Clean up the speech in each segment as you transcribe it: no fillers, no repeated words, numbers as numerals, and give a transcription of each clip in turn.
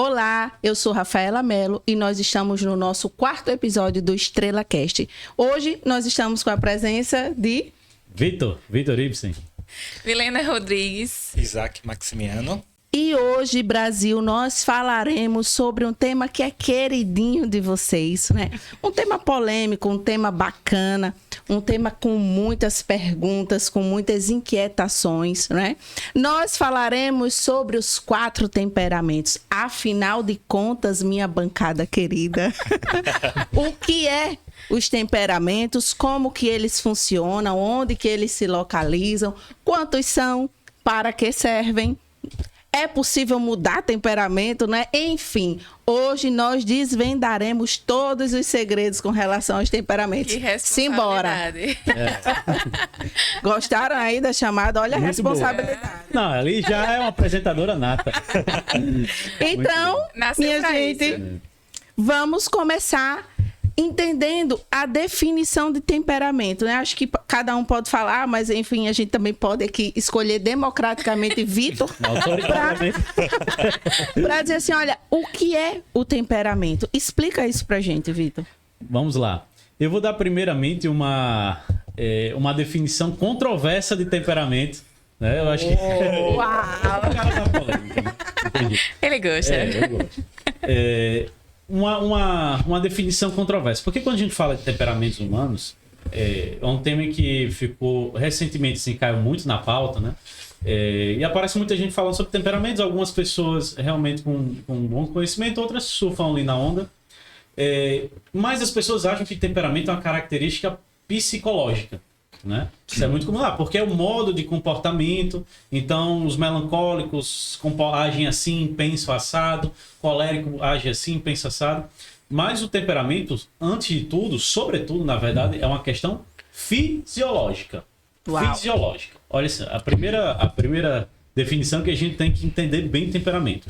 Olá, eu sou Rafaela Mello e nós estamos no nosso 4º episódio do Estrela Cast. Hoje nós estamos com a presença de... Vitor Ibsen. Milena Rodrigues. Isaac Maximiano. E hoje, Brasil, nós falaremos sobre um tema que é queridinho de vocês, né? Um tema polêmico, um tema bacana, um tema com muitas perguntas, com muitas inquietações, né? Nós falaremos sobre os 4 temperamentos. Afinal de contas, minha bancada querida, o que é os temperamentos, como que eles funcionam, onde que eles se localizam, quantos são, para que servem? É possível mudar temperamento, né? Enfim, hoje nós desvendaremos todos os segredos com relação aos temperamentos. Que responsabilidade. Simbora. Gostaram aí da chamada? Olha a Muito responsabilidade. boa. Não, ali já é uma apresentadora nata. Então, minha gente, isso. vamos começar entendendo a definição de temperamento, né? Acho que cada um pode falar, mas enfim, a gente também pode aqui escolher democraticamente Vitor para dizer assim, olha, o que é o temperamento? Explica isso pra gente, Vitor. Vamos lá. Eu vou dar primeiramente uma definição controversa de temperamento. Né? Eu acho que... Uau! Ele gosta. Eu gosto. Uma definição controversa. Porque quando a gente fala de temperamentos humanos, é um tema que ficou recentemente, assim, caiu muito na pauta, né? E aparece muita gente falando sobre temperamentos, algumas pessoas realmente com bom conhecimento, outras surfam ali na onda. Mas as pessoas acham que temperamento é uma característica psicológica. Né? Isso é muito comum lá, porque é o modo de comportamento. Então, os melancólicos agem assim, pensam assado, colérico age assim, pensa assado. Mas o temperamento, antes de tudo, sobretudo, na verdade, é uma questão fisiológica. Uau. Fisiológica. Olha isso, a primeira definição que a gente tem que entender bem o temperamento.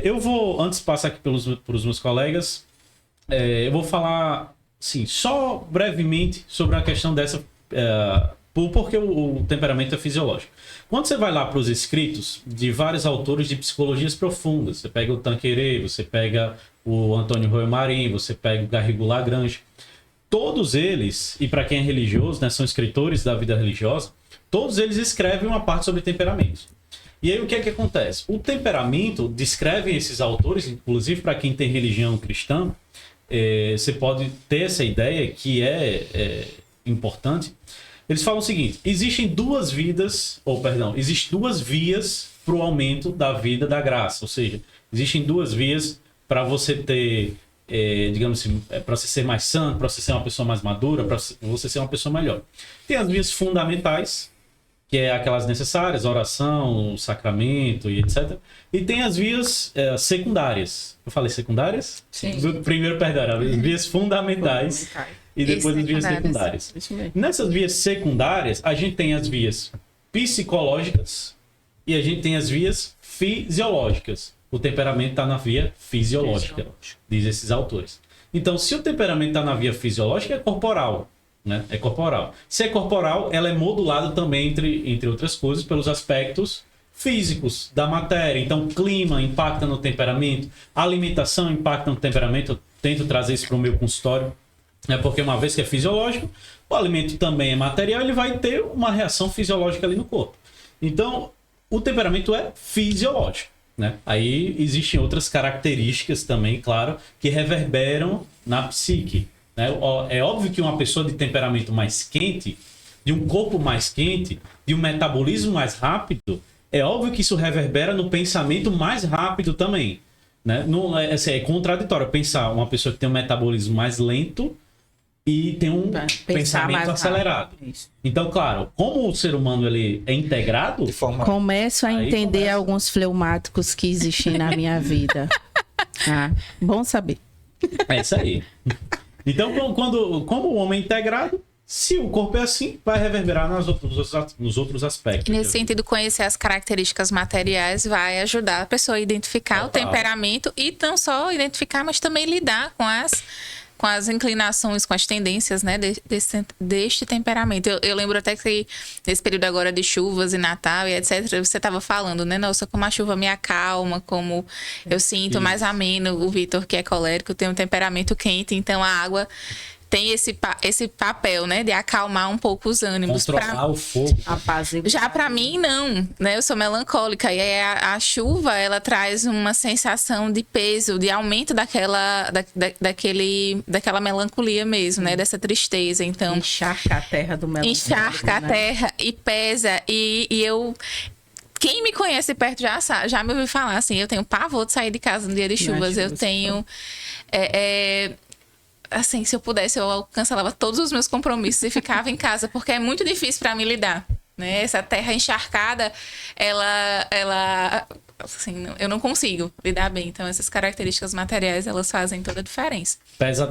Eu vou, antes de passar aqui pelos meus colegas, eu vou falar... Sim, só brevemente sobre a questão dessa... porque o temperamento é fisiológico. Quando você vai lá para os escritos de vários autores de psicologias profundas, você pega o Tanqueray, você pega o Antônio Royo Marin, você pega o Garrigou Lagrange, todos eles, e para quem é religioso, né, são escritores da vida religiosa, todos eles escrevem uma parte sobre temperamento. E aí o que é que acontece? O temperamento, descrevem esses autores, inclusive para quem tem religião cristã, você pode ter essa ideia que é importante. Eles falam o seguinte: existem duas vias para o aumento da vida da graça. Ou seja, existem duas vias para você ter, digamos assim, para você ser mais santo, para você ser uma pessoa mais madura, para você ser uma pessoa melhor. Tem as vias fundamentais, que é aquelas necessárias, oração, sacramento e etc. E tem as vias secundárias. Eu falei secundárias? Sim. Primeiro, perdão, as vias fundamentais e depois as vias secundárias. Nessas vias secundárias, a gente tem as vias psicológicas e a gente tem as vias fisiológicas. O temperamento está na via fisiológica, diz esses autores. Então, se o temperamento está na via fisiológica, é corporal. Né? É corporal. Se é corporal, ela é modulada também, entre outras coisas, pelos aspectos físicos da matéria. Então, clima impacta no temperamento, alimentação impacta no temperamento. Eu tento trazer isso para o meu consultório, né? Porque uma vez que é fisiológico, o alimento também é material, ele vai ter uma reação fisiológica ali no corpo. Então, o temperamento é fisiológico. Né? Aí existem outras características também, claro, que reverberam na psique. É óbvio que uma pessoa de temperamento mais quente, de um corpo mais quente, de um metabolismo mais rápido, é óbvio que isso reverbera no pensamento mais rápido também. Né? Não, é contraditório pensar uma pessoa que tem um metabolismo mais lento e tem um pensamento acelerado. Então, claro, como o ser humano ele é integrado... Começo a entender alguns fleumáticos que existem na minha vida. Bom saber. É isso aí. Então, como o homem é integrado, se o corpo é assim, vai reverberar nos outros aspectos. Nesse sentido, conhecer as características materiais vai ajudar a pessoa a identificar o temperamento e não só identificar, mas também lidar com com as inclinações, com as tendências, né, deste temperamento. Eu lembro até que nesse período agora de chuvas e Natal e etc, você estava falando, né, nossa, como a chuva me acalma, como eu sinto mais ameno. O Vitor, que é colérico, tem um temperamento quente, então a água tem esse papel, né, de acalmar um pouco os ânimos. Controlar o fogo. Já para mim, não, né? Eu sou melancólica. E aí a chuva, ela traz uma sensação de peso, de aumento daquela melancolia mesmo, né? Dessa tristeza. Então, encharca a terra do melancólico. Encharca a terra e pesa. E eu... Quem me conhece perto já me ouviu falar, assim, eu tenho pavor de sair de casa no dia de chuvas. Eu tenho... assim, se eu pudesse, eu cancelava todos os meus compromissos e ficava em casa, porque é muito difícil para mim lidar, né? Essa terra encharcada, ela assim, eu não consigo lidar bem. Então, essas características materiais, elas fazem toda a diferença. Pesa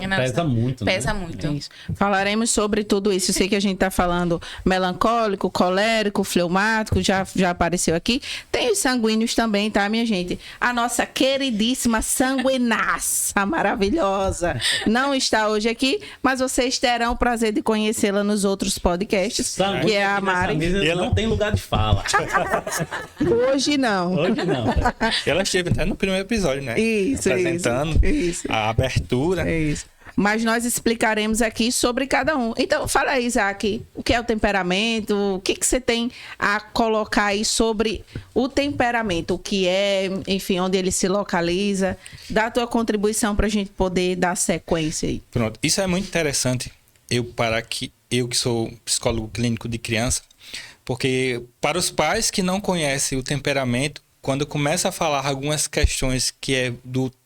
muito, né? Pesa muito. É isso. Falaremos sobre tudo isso. Eu sei que a gente está falando melancólico, colérico, fleumático, já apareceu aqui. Tem os sanguíneos também, tá, minha gente? A nossa queridíssima sanguinaça, maravilhosa, não está hoje aqui, mas vocês terão o prazer de conhecê-la nos outros podcasts, que é a Mari. E ela não tem lugar de fala. Hoje não. Hoje não. Ela esteve até no primeiro episódio, né? Isso, apresentando a abertura. É isso. Mas nós explicaremos aqui sobre cada um. Então, fala aí, Isaac, o que é o temperamento? O que você tem a colocar aí sobre o temperamento? O que é, enfim, onde ele se localiza? Dá a tua contribuição para a gente poder dar sequência aí. Pronto. Isso é muito interessante. Eu que sou psicólogo clínico de criança, porque para os pais que não conhecem o temperamento, quando começa a falar algumas questões que é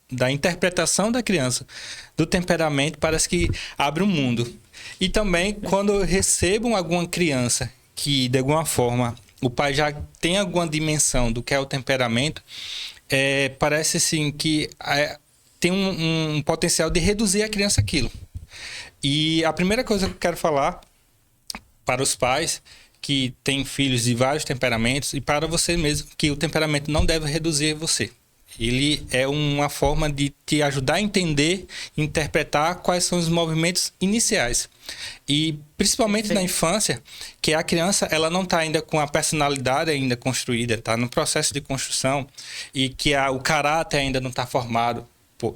da interpretação da criança, do temperamento, parece que abre um mundo. E também, quando eu recebo alguma criança que, de alguma forma, o pai já tem alguma dimensão do que é o temperamento, parece assim que tem um potencial de reduzir a criança aquilo. E a primeira coisa que eu quero falar para os pais que têm filhos de vários temperamentos, e para você mesmo, que o temperamento não deve reduzir você. Ele é uma forma de te ajudar a entender, interpretar quais são os movimentos iniciais. E principalmente na infância, que a criança ela não está ainda com a personalidade ainda construída, está no processo de construção, e que o caráter ainda não está formado,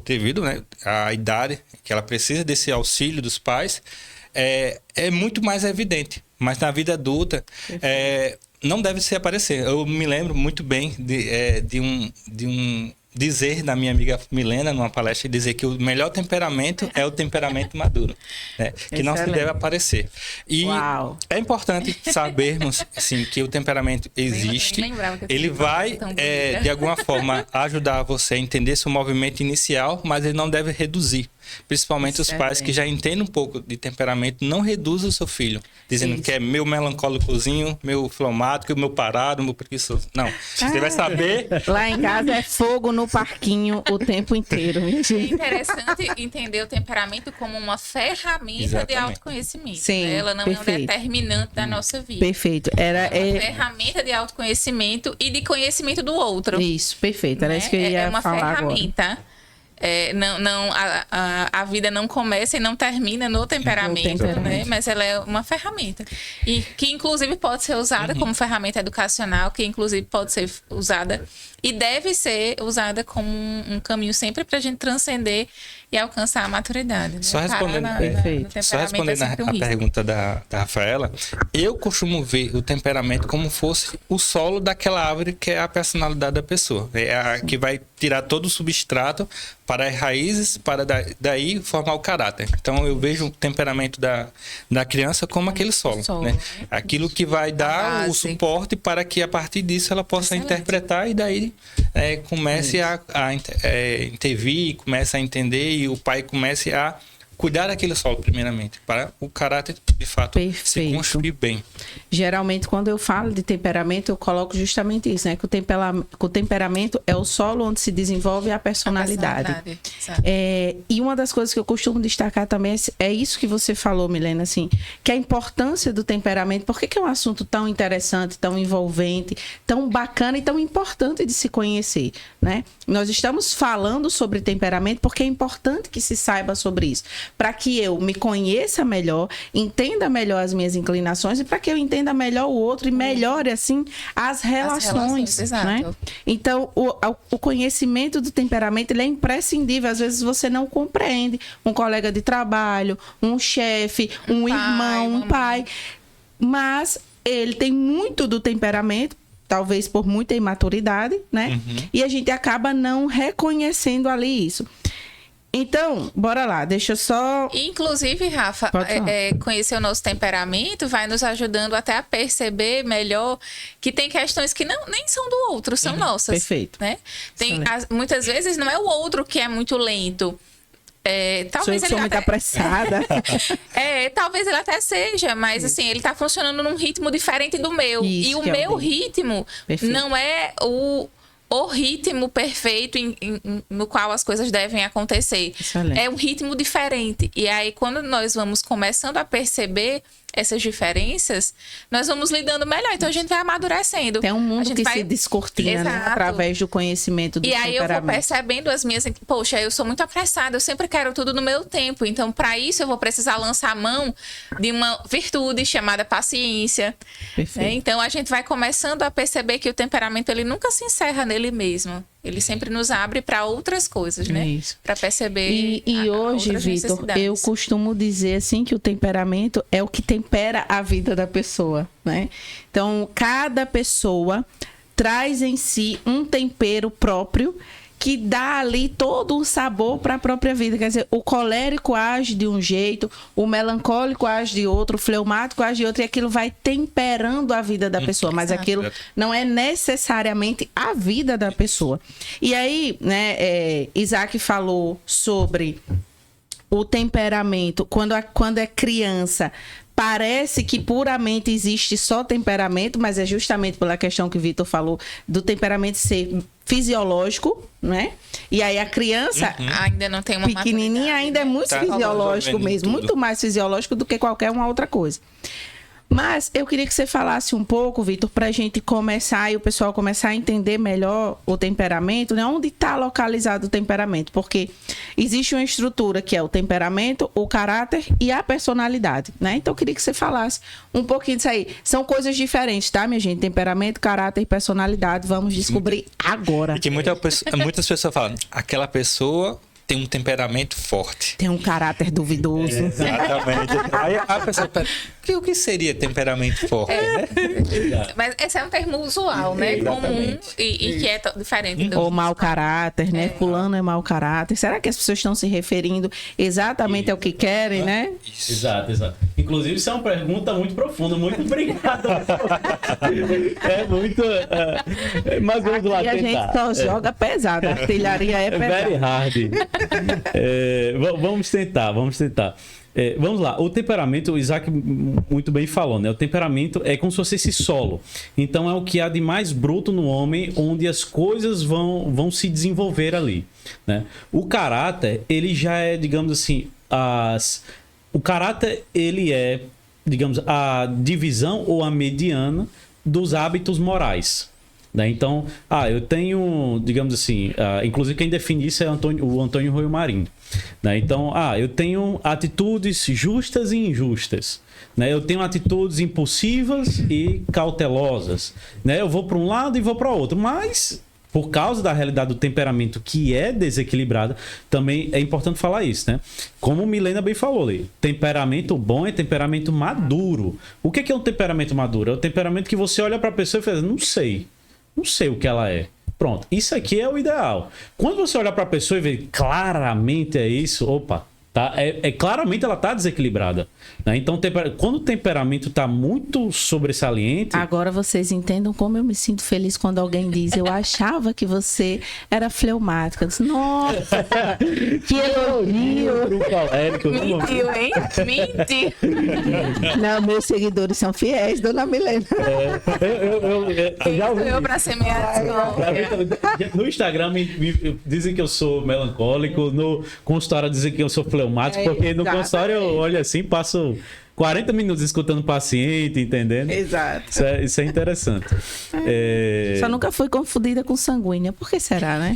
devido, né, à idade que ela precisa desse auxílio dos pais, é muito mais evidente. Mas na vida adulta, não deve se aparecer. Eu me lembro muito bem de um dizer da minha amiga Milena, numa palestra, dizer que o melhor temperamento é o temperamento maduro, né? Que não se deve aparecer. E é importante sabermos assim, que o temperamento existe. Ele vai, de alguma forma, ajudar você a entender seu movimento inicial, mas ele não deve reduzir. Principalmente os pais que já entendem um pouco de temperamento, não reduzam o seu filho, dizendo que é meu melancólicozinho, meu fleumático, meu parado, meu preguiçoso. Não, você vai saber... Lá em casa é fogo no parquinho o tempo inteiro. É interessante entender o temperamento como uma ferramenta de autoconhecimento. Sim, ela não é um determinante da nossa vida. Perfeito. É uma ferramenta de autoconhecimento e de conhecimento do outro. Isso, perfeito. Era isso que eu ia falar agora. É uma ferramenta. A vida não começa e não termina no temperamento, né? Mas ela é uma ferramenta. E que, inclusive, pode ser usada como ferramenta educacional, que, inclusive, pode ser usada e deve ser usada como um caminho sempre para a gente transcender e alcançar a maturidade. Né? Só respondendo, a pergunta da Rafaela, eu costumo ver o temperamento como fosse o solo daquela árvore que é a personalidade da pessoa. É a que vai tirar todo o substrato para as raízes, para daí formar o caráter. Então eu vejo o temperamento da criança como aquele solo, né? Aquilo que vai dar o suporte para que a partir disso ela possa interpretar e daí comece a intervir, comece a entender e o pai comece a cuidar daquele solo primeiramente, para o caráter de fato se construir bem. Geralmente quando eu falo de temperamento eu coloco justamente isso, né? Que o temperamento é o solo onde se desenvolve a personalidade. E uma das coisas que eu costumo destacar também é isso que você falou, Milena, assim, que a importância do temperamento, por que é um assunto tão interessante, tão envolvente, tão bacana e tão importante de se conhecer, né? Nós estamos falando sobre temperamento porque é importante que se saiba sobre isso. para que eu me conheça melhor, entenda melhor as minhas inclinações e para que eu entenda melhor o outro e melhore, assim, as relações, né? Então, o conhecimento do temperamento, ele é imprescindível. Às vezes você não compreende um colega de trabalho, um chefe, um irmão, um pai, mas ele tem muito do temperamento, talvez por muita imaturidade, né? E a gente acaba não reconhecendo ali isso. Então, bora lá, deixa eu só... Inclusive, Rafa, conhecer o nosso temperamento vai nos ajudando até a perceber melhor que tem questões que nem são do outro, são nossas. Perfeito. Né? Muitas vezes não é o outro que é muito lento. Talvez ele sou muito apressada. Talvez ele até seja, mas assim, ele tá funcionando num ritmo diferente do meu. Isso, e o meu ritmo não é o ritmo perfeito no qual as coisas devem acontecer. Excelente. É um ritmo diferente. E aí, quando nós vamos começando a perceber essas diferenças, nós vamos lidando melhor. Então, a gente vai amadurecendo. Tem um mundo que se descortina, né? Através do conhecimento do temperamento. E aí, eu vou percebendo as minhas... Poxa, eu sou muito apressada, eu sempre quero tudo no meu tempo. Então, para isso, eu vou precisar lançar a mão de uma virtude chamada paciência. Perfeito. Então, a gente vai começando a perceber que o temperamento, ele nunca se encerra nele mesmo. Ele sempre nos abre para outras coisas, né? Isso. Para perceber. E hoje, Vitor, eu costumo dizer assim que o temperamento é o que tempera a vida da pessoa, né? Então, cada pessoa traz em si um tempero próprio que dá ali todo um sabor para a própria vida. Quer dizer, o colérico age de um jeito, o melancólico age de outro, o fleumático age de outro, e aquilo vai temperando a vida da pessoa, mas aquilo não é necessariamente a vida da pessoa. E aí, né, Isaac falou sobre o temperamento, quando é criança, parece que puramente existe só temperamento, mas é justamente pela questão que o Vitor falou, do temperamento ser fisiológico, né? E aí a criança ainda não tem uma pequenininha, ainda é muito fisiológico mesmo, muito mais fisiológico do que qualquer uma outra coisa. Mas eu queria que você falasse um pouco, Vitor, para a gente começar e o pessoal começar a entender melhor o temperamento, né? Onde está localizado o temperamento? Porque existe uma estrutura que é o temperamento, o caráter e a personalidade, né? Então eu queria que você falasse um pouquinho disso aí. São coisas diferentes, tá, minha gente? Temperamento, caráter e personalidade. Vamos descobrir agora. E que muitas pessoas falam, aquela pessoa tem um temperamento forte. Tem um caráter duvidoso. Exatamente. Aí a pessoa o que seria temperamento forte? Né? Mas esse é um termo usual, né? Comum e que é diferente. Ou mau caráter, né? Fulano é mau caráter. Será que as pessoas estão se referindo exatamente ao que querem, né? Isso. Exato. Inclusive, isso é uma pergunta muito profunda. Muito obrigado. É muito... mas vamos lá tentar. E a gente só joga pesado. A artilharia é pesada. Very hard. Vamos tentar. Vamos lá, o temperamento, o Isaac muito bem falou, né? O temperamento é como se fosse esse solo. Então é o que há de mais bruto no homem, onde as coisas vão se desenvolver ali, né? O caráter, ele já é, digamos assim, o caráter, ele é, digamos, a divisão ou a mediana dos hábitos morais. Então, eu tenho, digamos assim, inclusive quem define isso é o Antônio Royo Marinho. Então, eu tenho atitudes justas e injustas. Eu tenho atitudes impulsivas e cautelosas. Eu vou para um lado e vou para o outro, mas por causa da realidade do temperamento que é desequilibrada, também é importante falar isso, né? Como Milena bem falou ali, temperamento bom é temperamento maduro. O que é um temperamento maduro? É o temperamento que você olha para a pessoa e fala, não sei o que ela é. Pronto, isso aqui é o ideal. Quando você olha para a pessoa e vê claramente é isso, tá? Claramente ela está desequilibrada. Né? Então, quando o temperamento está muito sobressaliente... Agora vocês entendam como eu me sinto feliz quando alguém diz, eu achava que você era fleumática. Nossa, que elogio! Mentiu, hein? Mentiu! Não, meus seguidores são fiéis, dona Milena. Eu já ouvi. Eu para semear. No Instagram dizem que eu sou melancólico, no consultório dizem que eu sou fleumático, porque no consultório eu olho assim, passo 40 minutos escutando o paciente, entendendo? Exato. Isso é interessante. Só nunca fui confundida com sanguínea. Por que será, né?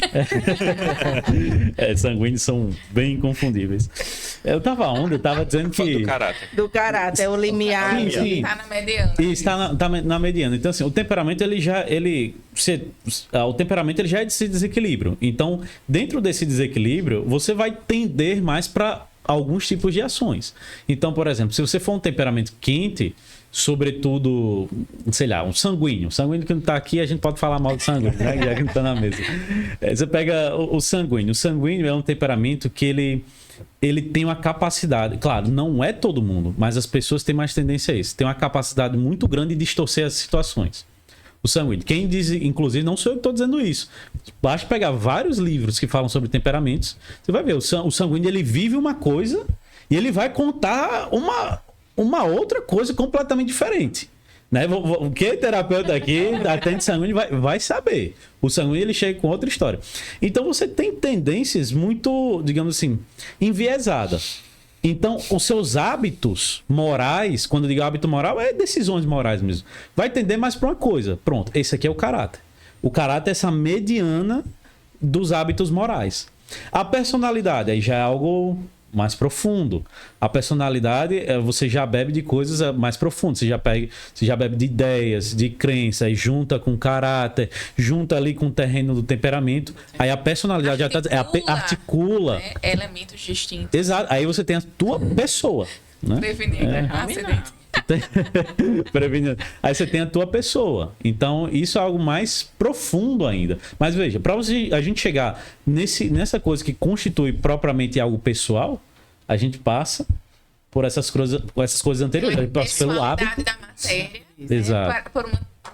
Sanguíneos são bem inconfundíveis. Eu tava dizendo que... Do caráter. Do caráter, o limiar. Sim. Tá na mediana. Isso, tá na mediana. Então, assim, o temperamento, o temperamento ele já é desse desequilíbrio. Então, dentro desse desequilíbrio, você vai tender mais para alguns tipos de ações. Então, por exemplo, se você for um temperamento quente, sobretudo, sei lá, um sanguíneo que não tá aqui, a gente pode falar mal de sanguíneo, né? Já que não tá na mesa. Você pega o sanguíneo. O sanguíneo é um temperamento que ele tem uma capacidade, claro, não é todo mundo, mas as pessoas têm mais tendência a isso. Tem uma capacidade muito grande de distorcer as situações. O sanguíneo. Quem diz, inclusive, não sou eu que estou dizendo isso. Basta pegar vários livros que falam sobre temperamentos. Você vai ver, o sanguíneo ele vive uma coisa e ele vai contar uma outra coisa completamente diferente. Né? Quem terapeuta aqui, atende sanguíneo, vai saber. O sanguíneo ele chega com outra história. Então você tem tendências muito, digamos assim, enviesadas. Então, os seus hábitos morais, quando eu digo hábito moral, é decisões morais mesmo. Vai tender mais para uma coisa. Pronto, esse aqui é o caráter. O caráter é essa mediana dos hábitos morais. A personalidade, aí já é algo mais profundo. A personalidade, você já bebe de coisas mais profundas. Você já bebe de ideias, de crenças, aí junta com caráter, junta ali com o terreno do temperamento. Aí a personalidade articula, né? Elementos distintos. Exato. Aí você tem a tua pessoa. Né? Prevenindo acidente. Prevenindo. Aí você tem a tua pessoa. Então, isso é algo mais profundo ainda. Mas veja, para a gente chegar nessa coisa que constitui propriamente algo pessoal, a gente passa por essas coisas anteriores. A gente passa pelo hábito da matéria. Exato. Né? Por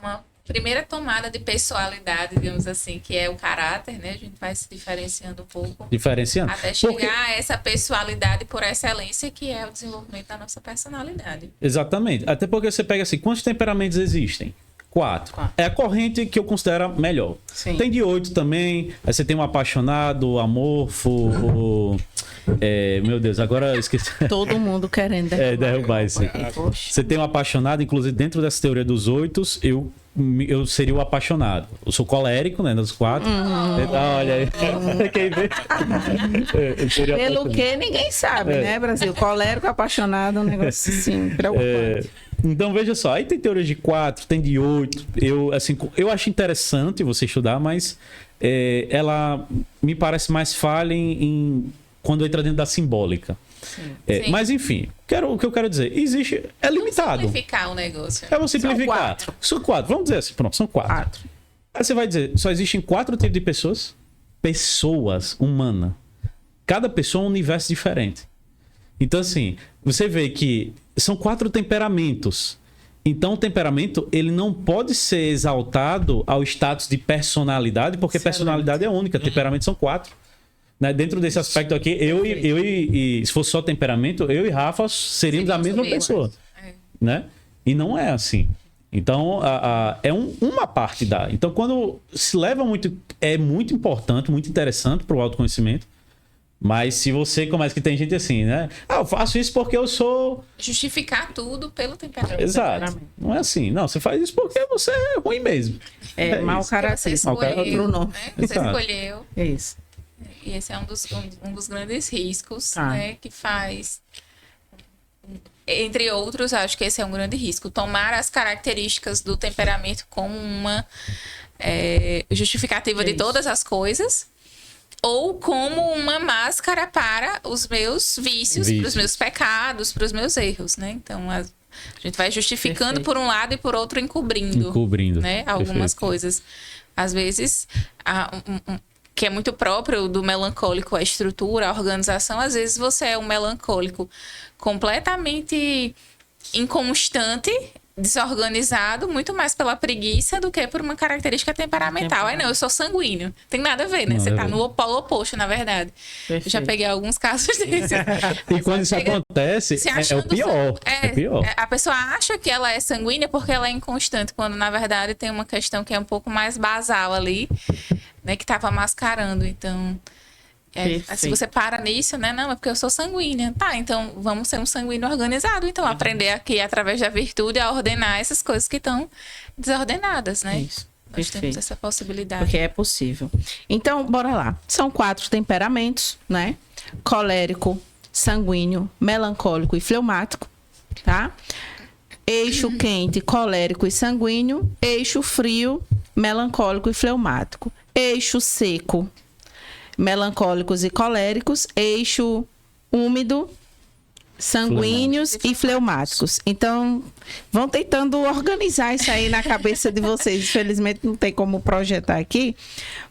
uma primeira tomada de personalidade, digamos assim, que é o caráter, né? A gente vai se diferenciando um pouco. Diferenciando. Até chegar a essa pessoalidade por excelência, que é o desenvolvimento da nossa personalidade. Exatamente. Até porque você pega assim, quantos temperamentos existem? 4. É a corrente que eu considero a melhor. Sim. Tem de 8 também. Aí você tem um apaixonado, amorfo, meu Deus, agora eu esqueci. Todo mundo querendo derrubar isso. Você tem um apaixonado, inclusive dentro dessa teoria dos 8, eu seria o apaixonado. Eu sou colérico, né? Dos 4. Olha aí. Quem vê? Pelo que ninguém sabe, né, Brasil? Colérico, apaixonado, um negócio assim, preocupante. Então, veja só. Aí tem teorias de 4, tem de 8. Eu acho interessante você estudar, mas ela me parece mais falha quando entra dentro da simbólica. Sim. Mas, enfim, o que eu quero dizer, é limitado. Vamos simplificar o negócio. Vou simplificar. São 4. Vamos dizer assim, pronto, são 4. Aí você vai dizer, só existem 4 tipos de pessoas? Pessoas humanas. Cada pessoa é um universo diferente. Então, assim, você vê que são 4 temperamentos. Então, o temperamento, ele não pode ser exaltado ao status de personalidade, porque personalidade é única, temperamentos são 4. Né? Dentro desse aspecto aqui, eu e se fosse só temperamento, eu e Rafa seríamos a mesma pessoa. Né? E não é assim. Então, é uma parte da... Então, quando se leva muito... É muito importante, muito interessante para o autoconhecimento. Mas se você começa que tem gente assim, né? Eu faço isso porque eu sou... Justificar tudo pelo temperamento. Exato. Não é assim. Não, você faz isso porque você é ruim mesmo. Mau caráter. Outro nome. Você escolheu. É isso. E esse é um dos grandes riscos, né? Que faz... Entre outros, acho que esse é um grande risco. Tomar as características do temperamento como uma justificativa de todas as coisas, ou como uma máscara para os meus vícios, para os meus pecados, para os meus erros, né? Então, a gente vai justificando por um lado e por outro encobrindo. Né? Algumas coisas. Às vezes, que é muito próprio do melancólico, a estrutura, a organização. Às vezes você é um melancólico completamente inconstante, desorganizado, muito mais pela preguiça do que por uma característica temperamental. Aí não, eu sou sanguíneo. Tem nada a ver, né? Você tá no polo oposto, na verdade. Perfeito. Eu já peguei alguns casos desses. E quando isso acontece, é o pior. É pior. A pessoa acha que ela é sanguínea porque ela é inconstante, quando na verdade tem uma questão que é um pouco mais basal ali, né? Que tava mascarando. Então, Se você para nisso, né? Não, é porque eu sou sanguínea. Tá, então vamos ser um sanguíneo organizado. Então, aprender aqui, através da virtude, a ordenar essas coisas que estão desordenadas, né? Isso. Nós temos essa possibilidade. Porque é possível. Então, bora lá. São 4 temperamentos, né? Colérico, sanguíneo, melancólico e fleumático, tá? Eixo quente, colérico e sanguíneo. Eixo frio, melancólico e fleumático. Eixo seco, melancólicos e coléricos. Eixo úmido, sanguíneos e fleumáticos. Então, vão tentando organizar isso aí na cabeça de vocês. Infelizmente, não tem como projetar aqui,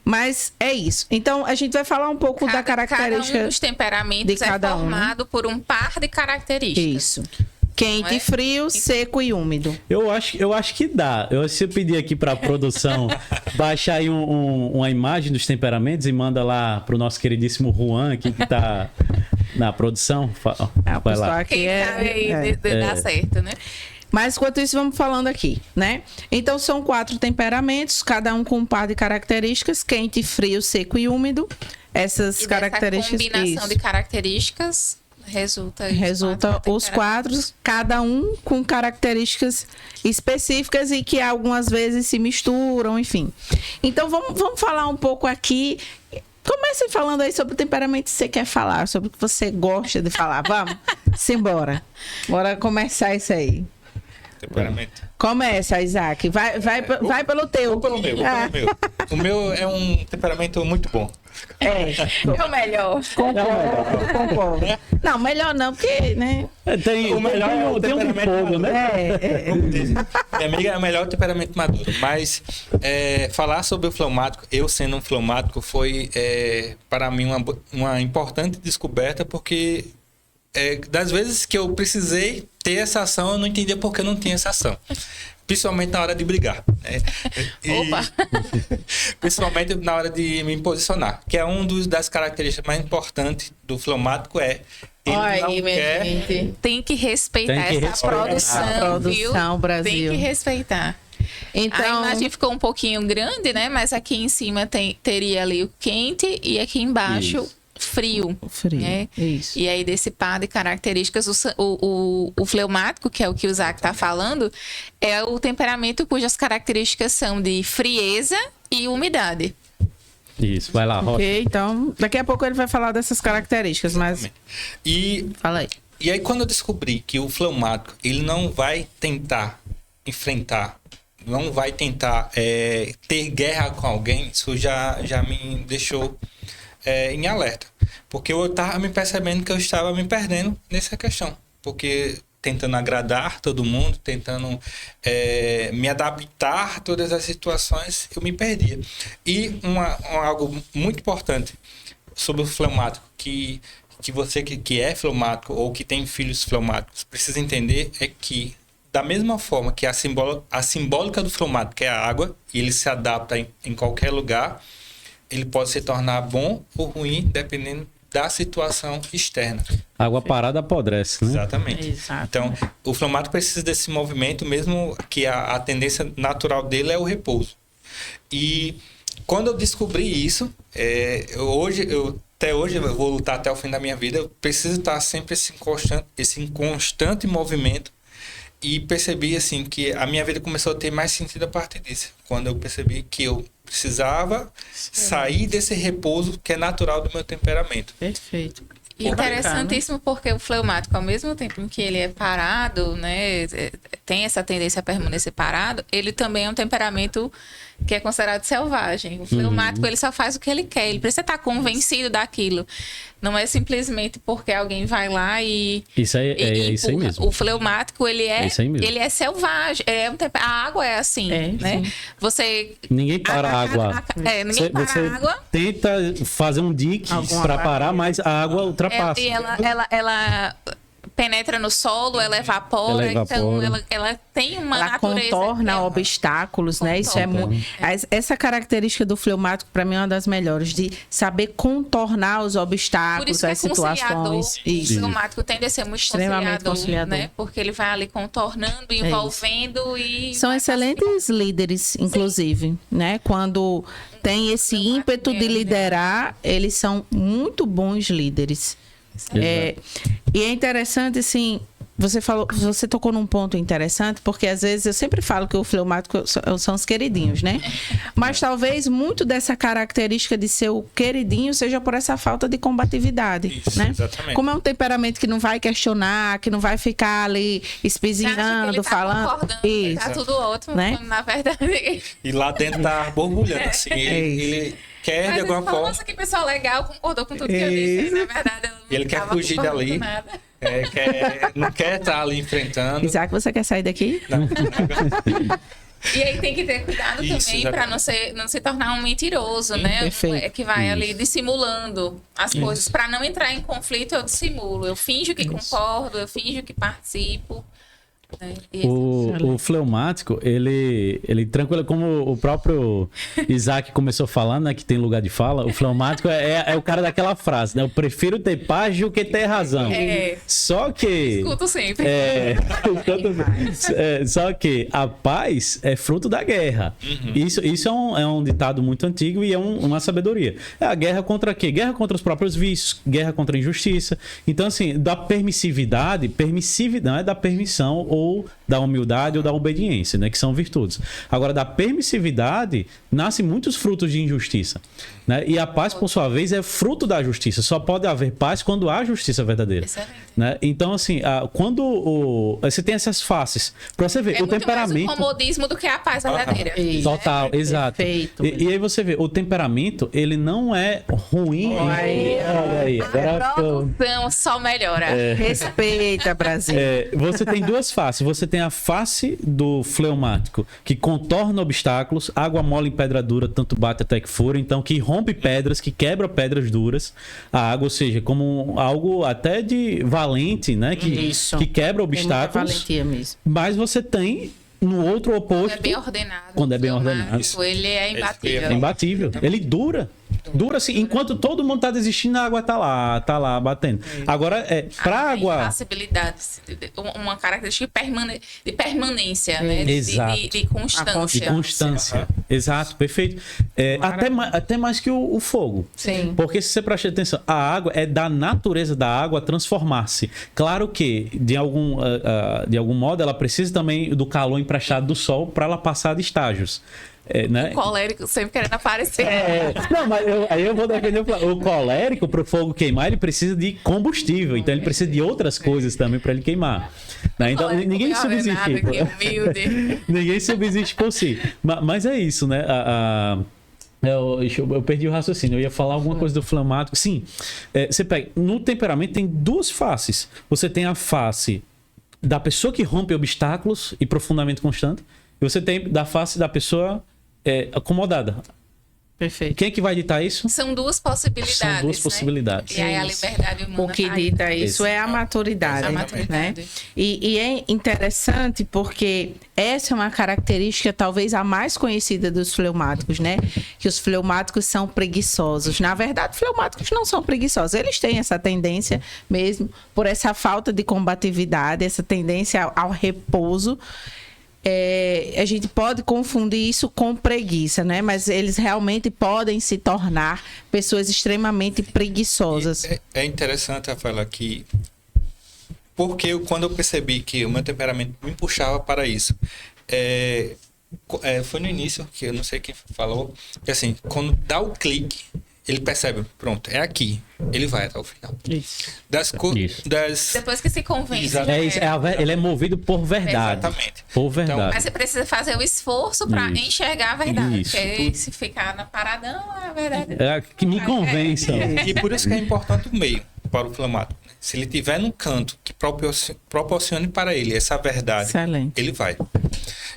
mas é isso. Então, a gente vai falar um pouco da característica... Cada um dos temperamentos é formado por um par de características. Isso. Quente e frio, seco e úmido. Eu acho que dá. Se eu pedir aqui para a produção baixar aí uma imagem dos temperamentos e manda lá pro nosso queridíssimo Juan aqui que tá na produção. Vai lá. Quem sabe aí dá certo, né? Mas enquanto isso, vamos falando aqui, né? Então, são 4 temperamentos, cada um com um par de características: quente, frio, seco e úmido. Essas características... combinação de características resulta os 4, cada um com características específicas e que algumas vezes se misturam, enfim. Então, vamos falar um pouco aqui. Comece falando aí sobre o temperamento que você quer falar, sobre o que você gosta de falar. Vamos? Simbora. Bora começar isso aí. Temperamento. Começa, Isaac. Vai pelo teu. Vou pelo meu. O meu é um temperamento muito bom. É o melhor. Concordo. Não, melhor não, porque, né? O melhor é o temperamento maduro, né? Como diz minha amiga, é o melhor temperamento maduro. Mas falar sobre o fleumático, eu sendo um fleumático, foi para mim uma importante descoberta, porque das vezes que eu precisei ter essa ação, eu não entendia por que eu não tinha essa ação. Principalmente na hora de brigar. Né? Opa! Principalmente na hora de me posicionar. Que é das características mais importantes do fleumático ele não quer... Tem que respeitar essa produção, viu? Brasil. Tem que respeitar. Então, a imagem ficou um pouquinho grande, né? Mas aqui em cima teria ali o quente e aqui embaixo... Isso. Frio. Né? Isso. E aí, desse par de características, o fleumático, que é o que o Isaac está falando, é o temperamento cujas características são de frieza e umidade. Isso, vai lá, Rocha. Ok, então, daqui a pouco ele vai falar dessas características, mas... Fala aí. E aí, quando eu descobri que o fleumático, ele não vai tentar enfrentar, não vai tentar ter guerra com alguém, isso já me deixou... em alerta, porque eu estava me percebendo que eu estava me perdendo nessa questão, porque tentando agradar todo mundo, tentando me adaptar a todas as situações, eu me perdia. E algo muito importante sobre o fleumático, que você que é fleumático ou que tem filhos fleumáticos precisa entender, é que da mesma forma que a simbólica do fleumático é a água, e ele se adapta em qualquer lugar, ele pode se tornar bom ou ruim, dependendo da situação externa. Água parada apodrece, né? Exatamente. Exato. Então, o fleumático precisa desse movimento, mesmo que a tendência natural dele é o repouso. E quando eu descobri isso, até hoje, eu vou lutar até o fim da minha vida, eu preciso estar sempre esse constante movimento. E percebi assim que a minha vida começou a ter mais sentido a partir disso. Quando eu percebi que eu precisava sair desse repouso que é natural do meu temperamento. Perfeito. Interessantíssimo, porque o fleumático, ao mesmo tempo em que ele é parado, né, tem essa tendência a permanecer parado, ele também é um temperamento que é considerado selvagem. O fleumático, ele só faz o que ele quer, ele precisa estar convencido daquilo. Não é simplesmente porque alguém vai lá e isso aí, isso aí mesmo. O fleumático, ele é selvagem. A água é assim, né? Sim. Ninguém para a água. Ninguém para a água. Tenta fazer um dique para parar, mas a água ultrapassa. E ela penetra no solo, ela evapora, então ela tem uma ela natureza... contorna obstáculos, né? Isso é muito... Essa característica do fleumático, para mim, é uma das melhores, de saber contornar os obstáculos, as situações. O fleumático tende a ser muito conciliador, né? Porque ele vai ali contornando, envolvendo e... São excelentes líderes, inclusive, né? Quando tem esse ímpeto de liderar, eles são muito bons líderes. E é interessante, assim, você tocou num ponto interessante, porque às vezes eu sempre falo que o fleumático são os queridinhos, né? Mas talvez muito dessa característica de ser o queridinho seja por essa falta de combatividade, né? Exatamente. Como é um temperamento que não vai questionar, que não vai ficar ali espizinhando, falando. Isso. Tá tudo ótimo, né? Na verdade. E lá dentro tá borbulhando, assim. Ele quer de alguma forma. Nossa, que pessoa legal, concordou com tudo que eu disse. Na verdade, ele quer fugir dali. Não quer estar ali enfrentando. Isaac, você quer sair daqui? Não. E aí tem que ter cuidado também para não se tornar um mentiroso, né? Perfeito. Que vai ali dissimulando as coisas. Para não entrar em conflito, eu dissimulo. Eu finjo que concordo, eu finjo que participo. O fleumático, ele tranquilo, como o próprio Isaac começou falando, né, que tem lugar de fala, o fleumático é o cara daquela frase, né? Eu prefiro ter paz do que ter razão. Só que... Escuto sempre. Só que a paz é fruto da guerra. Isso é um ditado muito antigo e é uma sabedoria. É a guerra contra quê? Guerra contra os próprios vícios, guerra contra a injustiça. Então, assim, da permissividade não é da permissão ou da humildade ou da obediência, né? Que são virtudes. Agora, da permissividade, nascem muitos frutos de injustiça, né? E a paz, por sua vez, é fruto da justiça. Só pode haver paz quando há justiça verdadeira. Né? Então, assim, quando você tem essas faces, para você ver, o muito temperamento... mais o comodismo do que a paz verdadeira. Total, exato. Perfeito. E aí você vê, o temperamento, ele não é ruim. Olha aí. A produção só melhora. Respeita, Brasil. Você tem duas faces. Você tem a face do fleumático, que contorna obstáculos, água mole em pedra dura, tanto bate até que fura, então que rompe pedras, que quebra pedras duras, a água, ou seja, como algo até de valente, né? Que quebra obstáculos. Valentia mesmo. Mas você tem no outro oposto. Quando é bem ordenado. Ele é imbatível. É imbatível. Ele dura. Dura assim, enquanto todo mundo tá desistindo, a água tá lá batendo. Agora, pra água... Infacibilidade, uma característica de permanência, né? Exato. De constância. De constância. Exato, perfeito. Até mais que o fogo. Sim. Porque se você prestar atenção, a água é da natureza da água transformar-se. Claro que, de algum modo, ela precisa também do calor emprestado do sol para ela passar de estágios. Né? O colérico sempre querendo aparecer. Não, mas aí eu vou defender o colérico, para o fogo queimar, ele precisa de combustível, então ele precisa de outras coisas também para ele queimar. Né? Então ninguém subsiste. Ninguém subsiste por si. Mas é isso, né? Eu perdi o raciocínio. Eu ia falar alguma coisa do fleumático. Sim, você pega. No temperamento tem duas faces. Você tem a face da pessoa que rompe obstáculos e profundamente constante. E você tem da face da pessoa acomodada. Perfeito. Quem é que vai ditar isso? São duas possibilidades. Né? E aí a liberdade humana. O que dita isso é a maturidade. Né? E é interessante porque essa é uma característica talvez a mais conhecida dos fleumáticos, né? Que os fleumáticos são preguiçosos. Na verdade, fleumáticos não são preguiçosos. Eles têm essa tendência mesmo, por essa falta de combatividade, essa tendência ao repouso. A gente pode confundir isso com preguiça, né? Mas eles realmente podem se tornar pessoas extremamente preguiçosas. É interessante, Rafaela, que porque quando eu percebi que o meu temperamento me puxava para isso, foi no início, que eu não sei quem falou, que assim, quando dá o clique, ele percebe, pronto, é aqui. Ele vai até o final. Isso. Depois que se convence. Ele é movido por verdade. Exatamente. Por verdade. Então, mas você precisa fazer o esforço para enxergar a verdade. Isso. Porque se ficar na paradão, a verdade... que me convença. E por isso que é importante o meio para o fleumático. Se ele estiver num canto que proporcione para ele essa verdade, excelente, ele vai.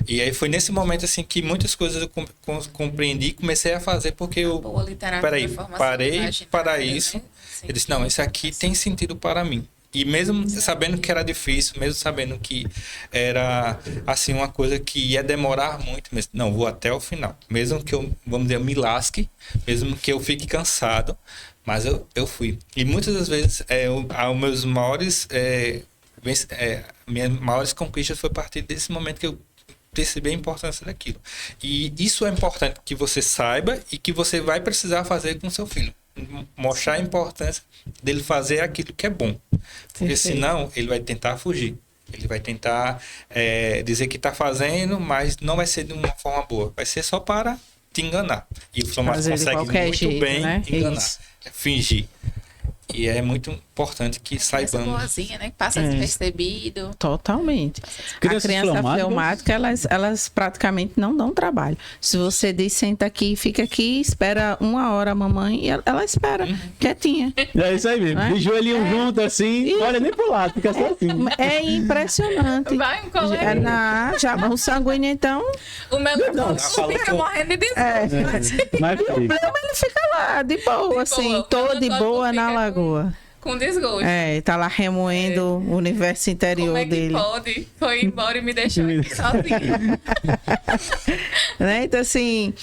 E aí foi nesse momento assim que muitas coisas eu compreendi e comecei a fazer porque eu parei para isso. Né? Eu disse, não, isso aqui tem sentido para mim. E mesmo sabendo que era difícil, mesmo sabendo que era, assim, uma coisa que ia demorar muito, mas não, vou até o final. Mesmo que eu, vamos dizer, eu me lasque, mesmo que eu fique cansado, mas eu fui. E muitas das vezes, meus maiores, minhas maiores conquistas foi a partir desse momento que eu percebi a importância daquilo. E isso é importante que você saiba e que você vai precisar fazer com seu filho. Mostrar a importância dele fazer aquilo que é bom. Porque senão ele vai tentar fugir. Ele vai tentar dizer que está fazendo, mas não vai ser de uma forma boa. Vai ser só para te enganar. E o Fleumático consegue muito jeito, bem, né? Enganar. Fingir. E é muito importante que saibamos. Essa boazinha, né? Que passa despercebido. Totalmente. A criança fleumática, elas praticamente não dão trabalho. Se você diz, senta aqui, fica aqui, espera 1 hora a mamãe, ela espera, quietinha. É isso aí mesmo. De joelhinho junto, assim, olha nem pro lado, fica só assim. É impressionante. Vai, um colega. O sanguíneo, então... O meu fica morrendo de desgosto. Mas ele fica lá, de boa, assim, todo de boa na lagoa. Com desgosto. Tá lá remoendo o universo interior dele. Como é que pode? Foi embora e me deixou aqui sozinha. Né? Então, assim,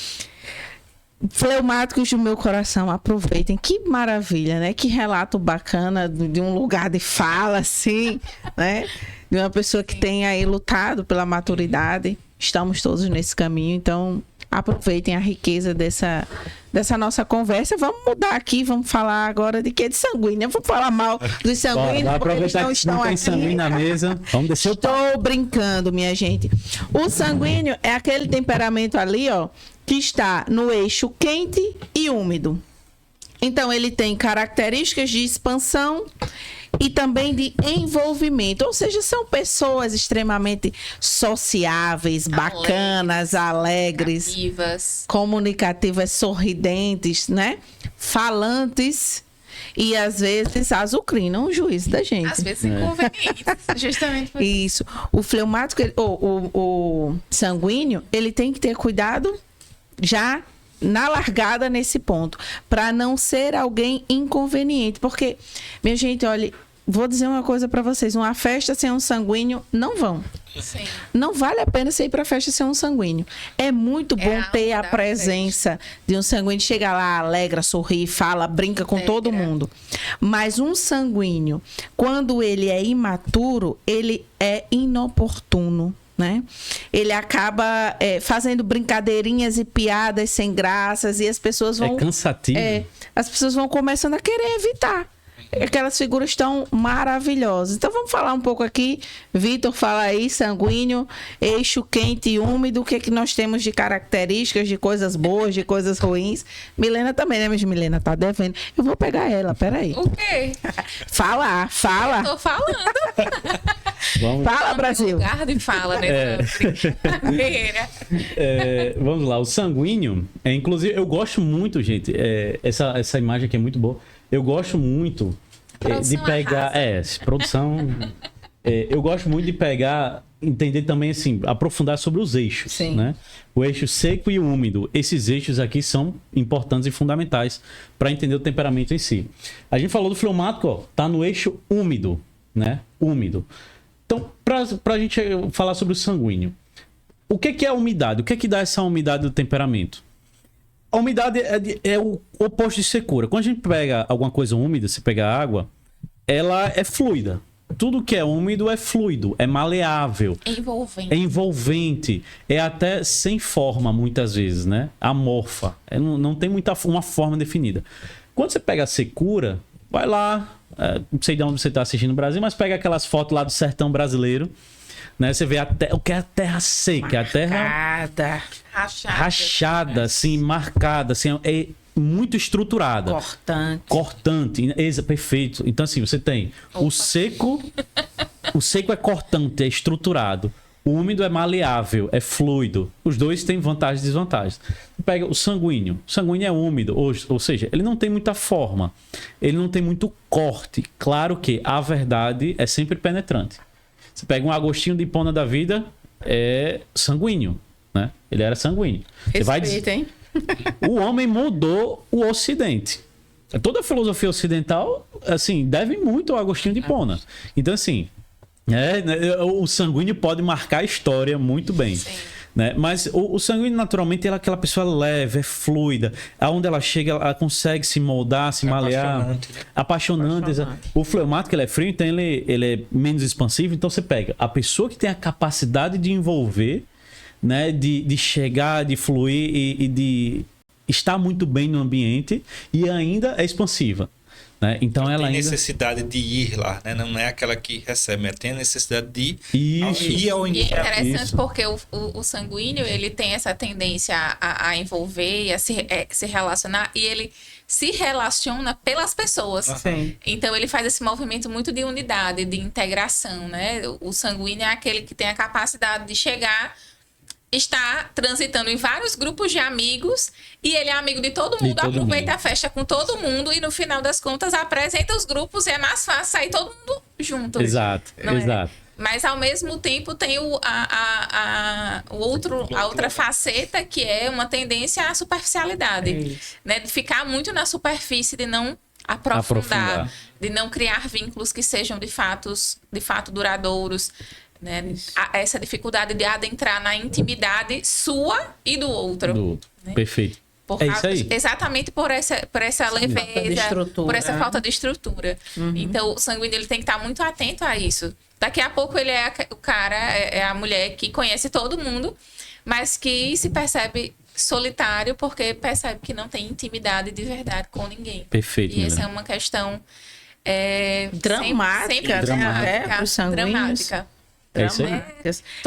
fleumáticos do meu coração, aproveitem. Que maravilha, né? Que relato bacana de um lugar de fala, assim, né? De uma pessoa que tem aí lutado pela maturidade. Estamos todos nesse caminho, então... Aproveitem a riqueza dessa nossa conversa. Vamos mudar aqui, vamos falar agora de quê? De sanguíneo. Vamos falar mal dos sanguíneos, porque eles não estão aqui. Sanguíneo na mesa. Vamos descer o pau. Estou brincando, minha gente. O sanguíneo é aquele temperamento ali, ó, que está no eixo quente e úmido. Então, ele tem características de expansão e também de envolvimento. Ou seja, são pessoas extremamente sociáveis, bacanas, alegres, comunicativas, sorridentes, né? Falantes e, às vezes, azucrinam o juízo da gente. Às vezes inconvenientes, justamente por isso. O fleumático, o sanguíneo, ele tem que ter cuidado já na largada nesse ponto, para não ser alguém inconveniente, porque, minha gente, olha, vou dizer uma coisa para vocês, uma festa sem um sanguíneo, não vão. Sim. Não vale a pena você ir para festa sem um sanguíneo. É muito bom ter a presença de um sanguíneo, chega lá, alegra, sorri, fala, brinca com todo mundo. Mas um sanguíneo, quando ele é imaturo, ele é inoportuno. Né? Ele acaba fazendo brincadeirinhas e piadas sem graças e as pessoas vão... É cansativo. As pessoas vão começando a querer evitar. Aquelas figuras tão maravilhosas. Então vamos falar um pouco aqui. Vitor, fala aí, sanguíneo, eixo quente e úmido, o que é que nós temos de características, de coisas boas, de coisas ruins. Milena também, né? Mas Milena tá devendo. Eu vou pegar ela, peraí. O quê? Fala. Eu tô falando. Fala, Brasil. Lugar de fala nessa brincadeira. Vamos lá, o sanguíneo, inclusive, eu gosto muito, gente, essa imagem aqui é muito boa. Eu gosto muito de pegar... produção... eu gosto muito de pegar, entender também, assim, aprofundar sobre os eixos, né? O eixo seco e o úmido. Esses eixos aqui são importantes e fundamentais para entender o temperamento em si. A gente falou do fleumático, ó, tá no eixo úmido, né? Úmido. Então, para a gente falar sobre o sanguíneo, o que é a umidade? O que dá essa umidade do temperamento? A umidade é o oposto de secura. Quando a gente pega alguma coisa úmida, se pega água, ela é fluida. Tudo que é úmido é fluido, é maleável. Envolvente. É envolvente. É até sem forma, muitas vezes, né? Amorfa. Não tem uma forma definida. Quando você pega a secura, vai lá, não sei de onde você está assistindo no Brasil, mas pega aquelas fotos lá do sertão brasileiro, né? Você vê o que é a terra seca, a terra rachada, assim, marcada, assim, é muito estruturada. Cortante, perfeito. Então, assim, você tem o seco é cortante, é estruturado. O úmido é maleável, é fluido. Os dois têm vantagens e desvantagens. Pega o sanguíneo. O sanguíneo é úmido, ou seja, ele não tem muita forma. Ele não tem muito corte. Claro que a verdade é sempre penetrante. Você pega um Agostinho de Hipona da vida, é sanguíneo, né? Ele era sanguíneo. Respeita, hein? O homem mudou o Ocidente. toda a filosofia ocidental, assim, deve muito ao Agostinho de Hipona. Então, assim, o sanguíneo pode marcar a história muito bem. Sim. Né? Mas o sanguíneo, naturalmente, é aquela pessoa leve, é fluida. Aonde ela chega, ela consegue se moldar, se malear. Apaixonante. O fleumático, ele é frio, então ele é menos expansivo. Então você pega a pessoa que tem a capacidade de envolver, né? De chegar, de fluir e de estar muito bem no ambiente e ainda é expansiva. Né? Então ela tem ainda... necessidade de ir lá, né? Não é aquela que recebe, mas tem a necessidade de ir ao encontro. E é interessante isso. porque o sanguíneo, ele tem essa tendência a envolver e a se relacionar, e ele se relaciona pelas pessoas. Sim. Então ele faz esse movimento muito de unidade, de integração, né? O sanguíneo é aquele que tem a capacidade de chegar, está transitando em vários grupos de amigos e ele é amigo de todo mundo, aproveita a festa com todo mundo e no final das contas apresenta os grupos e é mais fácil sair todo mundo junto. Exato, exato. Mas ao mesmo tempo tem a outra faceta, que é uma tendência à superficialidade, né? De ficar muito na superfície, de não aprofundar, de não criar vínculos que sejam de fato duradouros. Né? Essa dificuldade de adentrar na intimidade sua e do outro. Né? Perfeito. Isso aí. Exatamente por essa leveza, por essa falta de estrutura. Uhum. Então, o sanguíneo ele tem que estar muito atento a isso. Daqui a pouco ele é o cara, é a mulher que conhece todo mundo, mas que se percebe solitário porque percebe que não tem intimidade de verdade com ninguém. Perfeito. E essa é uma questão dramática, dramática.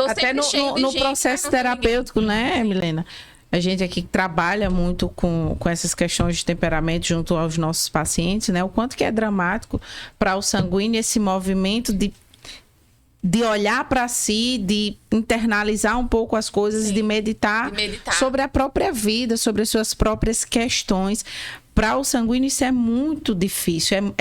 Até no processo terapêutico, né, Milena? A gente aqui trabalha muito com essas questões de temperamento junto aos nossos pacientes, né? O quanto que é dramático para o sanguíneo esse movimento de olhar para si, de internalizar um pouco as coisas, de meditar sobre a própria vida, sobre as suas próprias questões. Para o sanguíneo isso é muito difícil,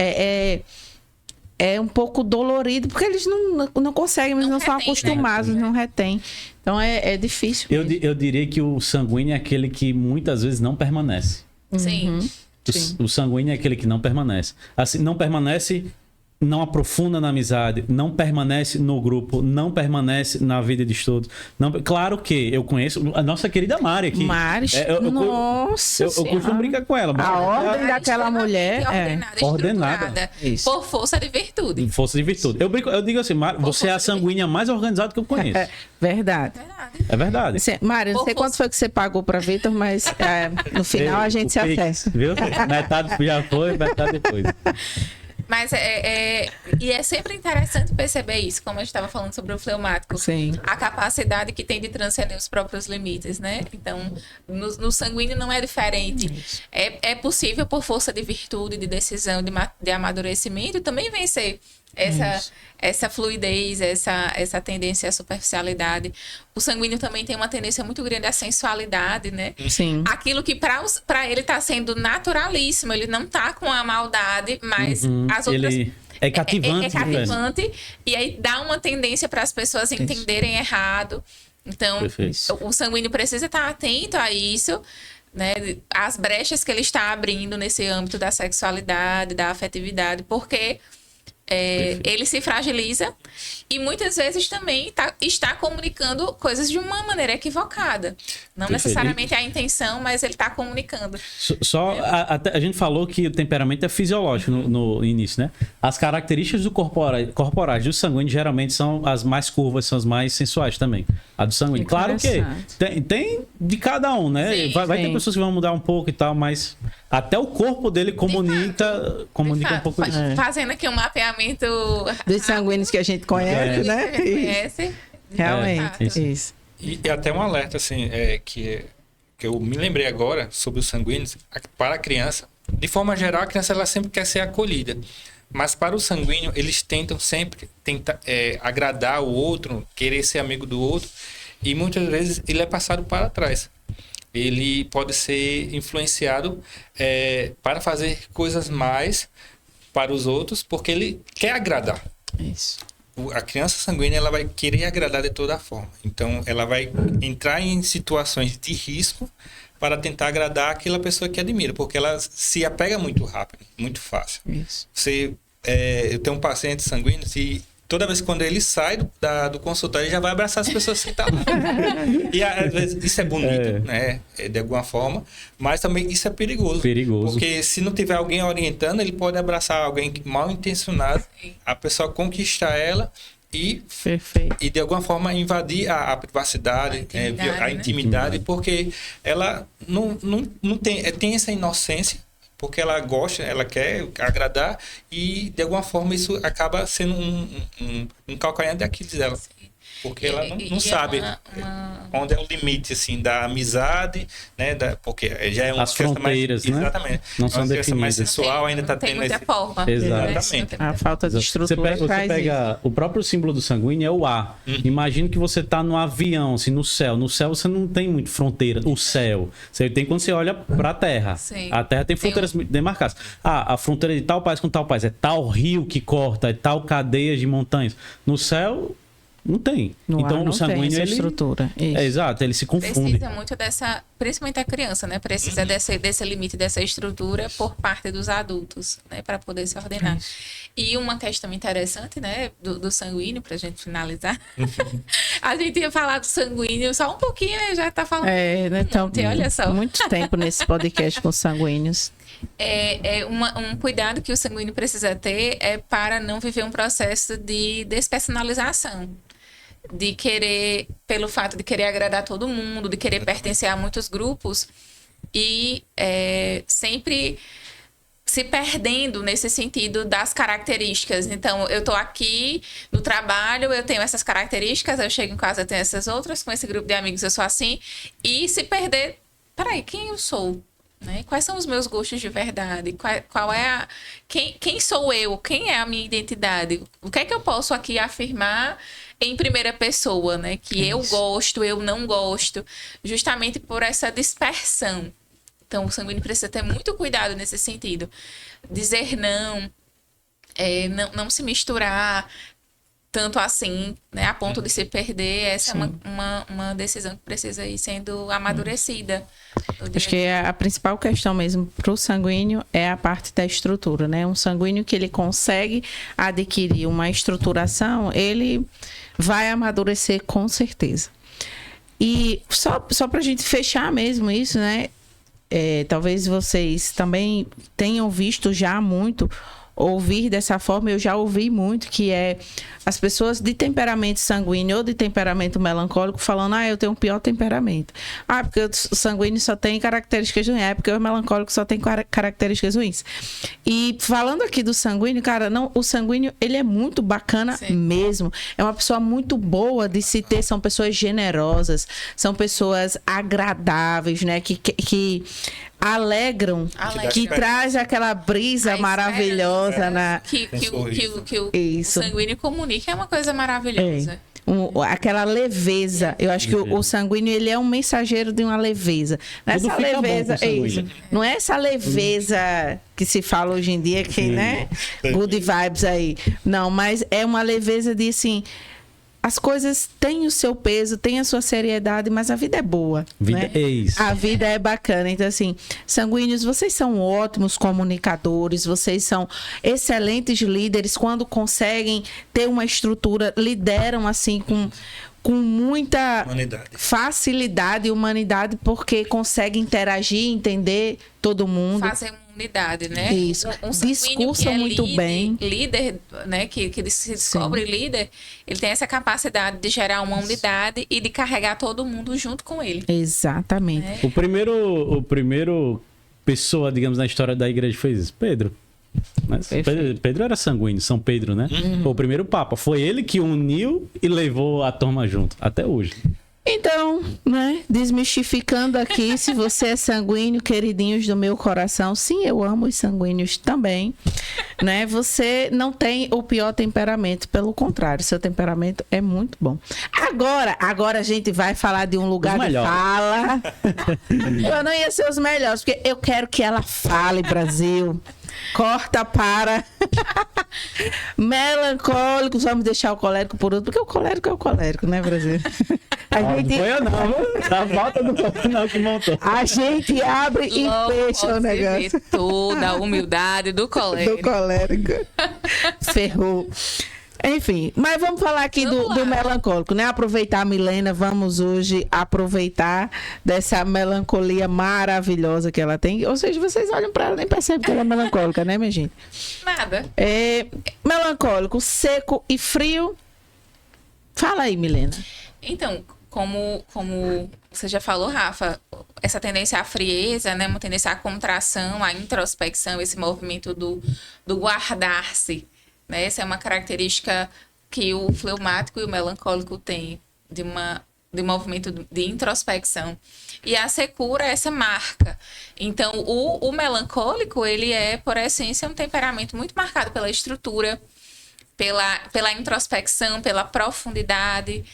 é um pouco dolorido, porque eles não conseguem, eles não são acostumados, né? Não retém. Então é difícil. Eu diria que o sanguíneo é aquele que muitas vezes não permanece. Sim. O sanguíneo é aquele que não permanece. Assim, não permanece, não aprofunda na amizade, não permanece no grupo, não permanece na vida de estudos. Claro que eu conheço a nossa querida Mari aqui. Mari, nossa eu costumo brincar com ela. A ordem daquela mulher ordenada. Por força de virtude. Força de virtude. Eu digo assim, Mari, você é a sanguínea mais organizada que eu conheço. Verdade. É verdade. Mari, não sei quanto foi que você pagou para Vitor, mas no final a gente se acerta. Viu? Metade já foi, metade depois. Mas e é sempre interessante perceber isso, como a gente estava falando sobre o fleumático. Sim. A capacidade que tem de transcender os próprios limites, né? Então, no sanguíneo não é diferente. É possível, por força de virtude, de decisão, de amadurecimento, também vencer essa fluidez, essa tendência à superficialidade. O sanguíneo também tem uma tendência muito grande à sensualidade, né? Sim. Aquilo que para ele está sendo naturalíssimo, ele não está com a maldade, mas as outras... Ele é cativante. É cativante, e aí dá uma tendência para as pessoas entenderem errado. Então, o sanguíneo precisa estar atento a isso, né? As brechas que ele está abrindo nesse âmbito da sexualidade, da afetividade, porque... ele se fragiliza e muitas vezes também está comunicando coisas de uma maneira equivocada. Não necessariamente a intenção, mas ele está comunicando. A gente falou que o temperamento é fisiológico no início, né? As características corporais do sanguíneo geralmente são as mais curvas, são as mais sensuais também. A do sanguíneo. Claro que tem de cada um, né? Sim, vai ter pessoas que vão mudar um pouco e tal, mas até o corpo dele comunica um pouco isso. Fazendo aqui um mapeamento dos sanguíneos que a gente conhece, né? Conhece. Realmente, isso. E até um alerta, assim, que eu me lembrei agora sobre os sanguíneos, para a criança. De forma geral, a criança ela sempre quer ser acolhida. Mas para o sanguíneo, eles tentam sempre agradar o outro, querer ser amigo do outro. E muitas vezes ele é passado para trás. Ele pode ser influenciado para fazer coisas mais para os outros, porque ele quer agradar. Isso. A criança sanguínea ela vai querer agradar de toda forma. Então, ela vai entrar em situações de risco para tentar agradar aquela pessoa que admira, porque ela se apega muito rápido, muito fácil. Isso. Eu tenho um paciente sanguíneo e toda vez que quando ele sai do consultório, ele já vai abraçar as pessoas que estão lá. E às vezes isso é bonito, né? De alguma forma, mas também isso é perigoso. Porque se não tiver alguém orientando, ele pode abraçar alguém mal intencionado, a pessoa conquistar ela e de alguma forma invadir a privacidade, a intimidade, porque ela não tem essa inocência, porque ela gosta, ela quer agradar e de alguma forma isso acaba sendo um calcanhar de Aquiles dela. Porque ela não sabe onde é o limite, assim, da amizade, né? Porque já é uma as fronteiras, mais, né? Exatamente. Não são definidas. Mais sensual ainda está tendo muita forma. Exatamente. A falta de estrutura você pega o próprio símbolo do sanguíneo é o A. Imagina que você está no avião, assim, no céu. No céu você não tem muito fronteira. O céu. Você tem quando você olha para a Terra. Sim. A Terra tem fronteiras demarcadas. A fronteira de tal país com tal país. É tal rio que corta, é tal cadeia de montanhas. No céu... Não tem. Então o sanguíneo tem essa estrutura. Exato, ele se confunde. Precisa muito dessa, principalmente a criança, né? Precisa desse limite, dessa estrutura por parte dos adultos, né? Para poder se ordenar. E uma questão interessante, né? Do sanguíneo, para a gente finalizar. A gente ia falar do sanguíneo só um pouquinho, né? Já tá falando. Né? Então, olha só. Muito tempo nesse podcast com sanguíneos. Um cuidado que o sanguíneo precisa ter é para não viver um processo de despersonalização. De querer, pelo fato de querer agradar todo mundo, de querer pertencer a muitos grupos e sempre se perdendo nesse sentido das características. Então, eu tô aqui no trabalho, eu tenho essas características, eu chego em casa, eu tenho essas outras, com esse grupo de amigos eu sou assim, e se perder, peraí, quem eu sou? Né? Quais são os meus gostos de verdade? Qual é quem sou eu? Quem é a minha identidade? O que é que eu posso aqui afirmar em primeira pessoa, né? Que eu gosto, eu não gosto, justamente por essa dispersão. Então, o sanguíneo precisa ter muito cuidado nesse sentido. Dizer não se misturar tanto assim, né? A ponto de se perder. Essa é uma decisão que precisa ir sendo amadurecida. Acho que a principal questão mesmo para o sanguíneo é a parte da estrutura, né? Um sanguíneo que ele consegue adquirir uma estruturação, ele vai amadurecer com certeza. E só para a gente fechar mesmo isso, né? Talvez vocês também tenham visto já muito ouvir dessa forma, eu já ouvi muito, que é as pessoas de temperamento sanguíneo ou de temperamento melancólico falando, eu tenho um pior temperamento. Porque o sanguíneo só tem características ruins, porque o melancólico só tem características ruins. E falando aqui do sanguíneo, cara, o sanguíneo, ele é muito bacana mesmo. É uma pessoa muito boa de se ter, são pessoas generosas, são pessoas agradáveis, né? Que alegram, que traz aquela brisa maravilhosa que o sanguíneo comunica, é uma coisa maravilhosa. Aquela leveza. Eu acho que o sanguíneo, ele é um mensageiro de uma leveza. Não é essa leveza, não é essa leveza que se fala hoje em dia, que, né? Good vibes aí. Não, mas é uma leveza de, assim, as coisas têm o seu peso, têm a sua seriedade, mas a vida é boa. Vida é isso. A vida é bacana. Então, assim, sanguíneos, vocês são ótimos comunicadores, vocês são excelentes líderes. Quando conseguem ter uma estrutura, lideram, assim, com muita facilidade e humanidade, porque conseguem interagir, entender todo mundo. Fazer uma unidade, né? Isso. Discursam muito bem. Líder, né? Que se descobre líder, ele tem essa capacidade de gerar uma unidade e de carregar todo mundo junto com ele. Exatamente. O primeiro pessoa, digamos, na história da igreja fez isso, Pedro. Mas Pedro era sanguíneo, São Pedro, né? Foi o primeiro papa. Foi ele que uniu e levou a turma junto, até hoje. Então, né, desmistificando aqui, se você é sanguíneo, queridinhos do meu coração, sim, eu amo os sanguíneos também, né? Você não tem o pior temperamento, pelo contrário, seu temperamento é muito bom. Agora a gente vai falar de um lugar de fala. Eu não ia ser os melhores, porque eu quero que ela fale, Brasil. Corta para melancólicos. Vamos deixar o colérico por outro, porque o colérico é o colérico, né, Brasil? Não foi eu não, da volta do não que montou. A gente abre e fecha o negócio. Toda a humildade do colérico. Do colérico. Ferrou. Enfim, mas vamos falar aqui do melancólico, né? Aproveitar a Milena, vamos hoje aproveitar dessa melancolia maravilhosa que ela tem. Ou seja, vocês olham para ela e nem percebem que ela é melancólica, né, minha gente? Nada. Melancólico, seco e frio. Fala aí, Milena. Então, como você já falou, Rafa, essa tendência à frieza, né? Uma tendência à contração, à introspecção, esse movimento do guardar-se. Né? Essa é uma característica que o fleumático e o melancólico têm, de um movimento de introspecção. E a secura é essa marca. Então, o melancólico, ele é, por essência, um temperamento muito marcado pela estrutura, pela introspecção, pela profundidade.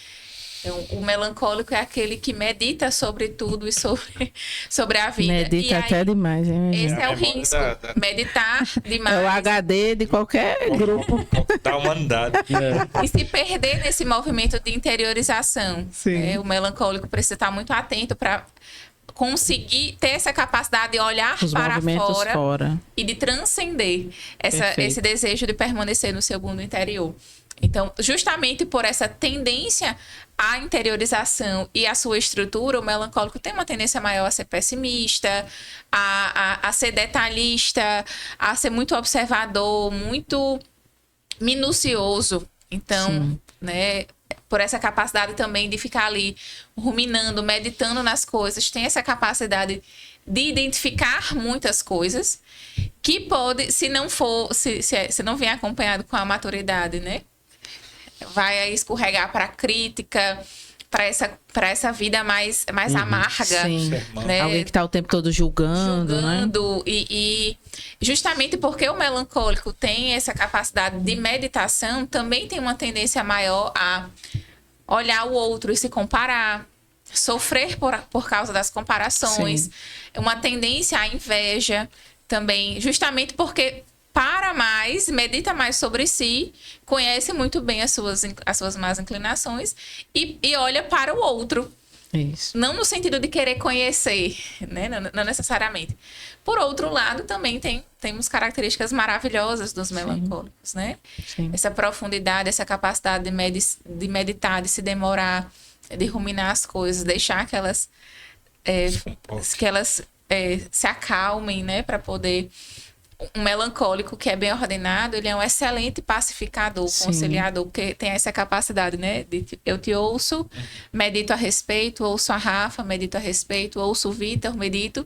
Então, o melancólico é aquele que medita sobre tudo e sobre a vida. Medita até demais, hein? Esse é o risco. Meditar demais. É o HD de qualquer grupo. Da humanidade. E se perder nesse movimento de interiorização. Sim. O melancólico precisa estar muito atento para conseguir ter essa capacidade de olhar Os para movimentos fora. E de transcender esse desejo de permanecer no seu mundo interior. Então, justamente por essa tendência à interiorização e à sua estrutura, o melancólico tem uma tendência maior a ser pessimista, a ser detalhista, a ser muito observador, muito minucioso. Então, né, por essa capacidade também de ficar ali ruminando, meditando nas coisas, tem essa capacidade de identificar muitas coisas que pode, se não vier acompanhado com a maturidade, né? Vai aí escorregar para a crítica, para essa vida mais amarga. Sim. Né? Alguém que está o tempo todo julgando, né? E justamente porque o melancólico tem essa capacidade de meditação, também tem uma tendência maior a olhar o outro e se comparar, sofrer por causa das comparações. Sim. Uma tendência à inveja também, justamente porque para mais, medita mais sobre si, conhece muito bem as suas más inclinações e olha para o outro. Isso. Não no sentido de querer conhecer, né? Não necessariamente. Por outro lado, também temos características maravilhosas dos melancólicos, né? Sim. Essa profundidade, essa capacidade de meditar, de se demorar, de ruminar as coisas, deixar que elas se acalmem, né? Para poder... Um melancólico que é bem ordenado, ele é um excelente pacificador, conciliador, porque tem essa capacidade, né? Eu te ouço, medito a respeito, ouço a Rafa, medito a respeito, ouço o Vitor, medito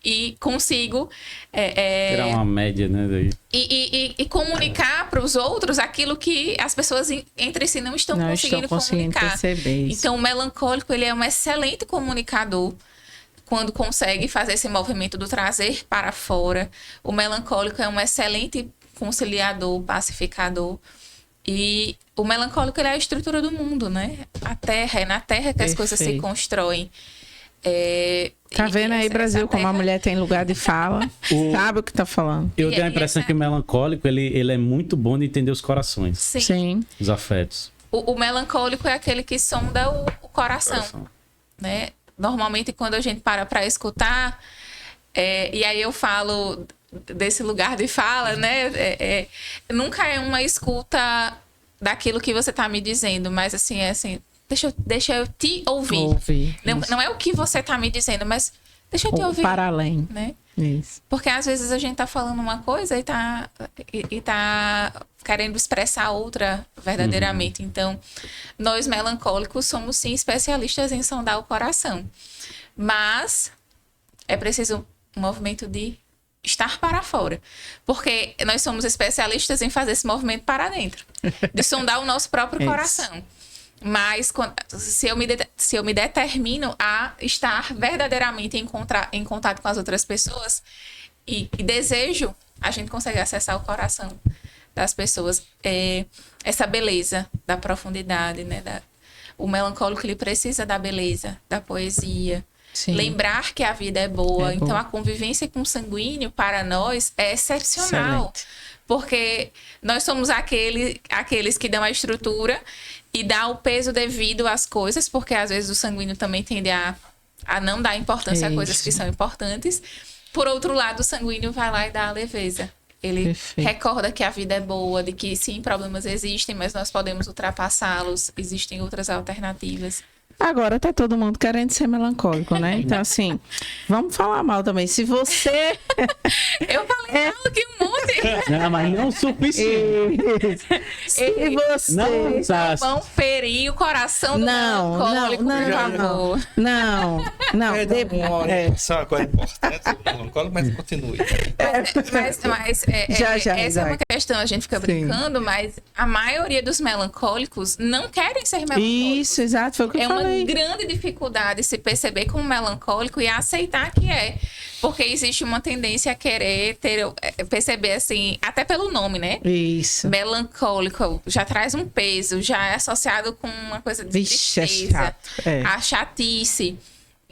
e consigo... Tirar uma média, né? Daí. E comunicar para os outros aquilo que as pessoas entre si não estão conseguindo comunicar. Perceber isso. Então, o melancólico, ele é um excelente comunicador, quando consegue fazer esse movimento do trazer para fora. O melancólico é um excelente conciliador, pacificador. E o melancólico, ele é a estrutura do mundo, né? É na terra que as coisas se constroem. Tá vendo aí, Brasil, como a mulher tem lugar de fala, sabe o que tá falando. Eu tenho a impressão que o melancólico, ele é muito bom de entender os corações. Sim. Os afetos. O melancólico é aquele que sonda o coração. Né? Normalmente, quando a gente para escutar, e aí eu falo desse lugar de fala, né? Nunca é uma escuta daquilo que você está me dizendo, mas assim, deixa eu te ouvir. Não é o que você está me dizendo, mas deixa eu te ouvir. Para além. Né? Isso. Porque às vezes a gente tá falando uma coisa e tá querendo expressar outra verdadeiramente. Então, nós melancólicos somos sim especialistas em sondar o coração. Mas é preciso um movimento de estar para fora. Porque nós somos especialistas em fazer esse movimento para dentro. De sondar o nosso próprio coração. Mas se eu me determino a estar verdadeiramente em contato com as outras pessoas e desejo, a gente consegue acessar o coração das pessoas. Essa beleza da profundidade, né? O melancólico, ele precisa da beleza, da poesia, Sim. Lembrar que a vida é boa. É então, boa. a convivência com o sanguíneo, para nós, é excepcional. Excelente. Porque nós somos aqueles que dão a estrutura e dá o peso devido às coisas, porque às vezes o sanguíneo também tende a não dar importância a coisas que são importantes. Por outro lado, o sanguíneo vai lá e dá a leveza. Ele Perfeito. recorda que a vida é boa, de que sim, problemas existem, mas nós podemos ultrapassá-los, existem outras alternativas. Agora tá todo mundo querendo ser melancólico, né? Então, assim, vamos falar mal também. Se você... Eu falei aqui um monte. Não, mas não o suficiente. Se você... Não, Sassi. Vão ferir o coração do Não, melancólico, não, por não, favor. Não. Só uma coisa importante, melancólico, mas continue. Mas Já, essa é uma Isaac. questão, a gente fica Sim. brincando, mas a maioria dos melancólicos não querem ser melancólicos. Isso, exato, foi o que eu É uma falei. grande dificuldade se perceber como melancólico e aceitar que é. Porque existe uma tendência a querer perceber assim, até pelo nome, né? Isso. Melancólico já traz um peso, já é associado com uma coisa de Vixe, é tristeza, chato. É. a chatice.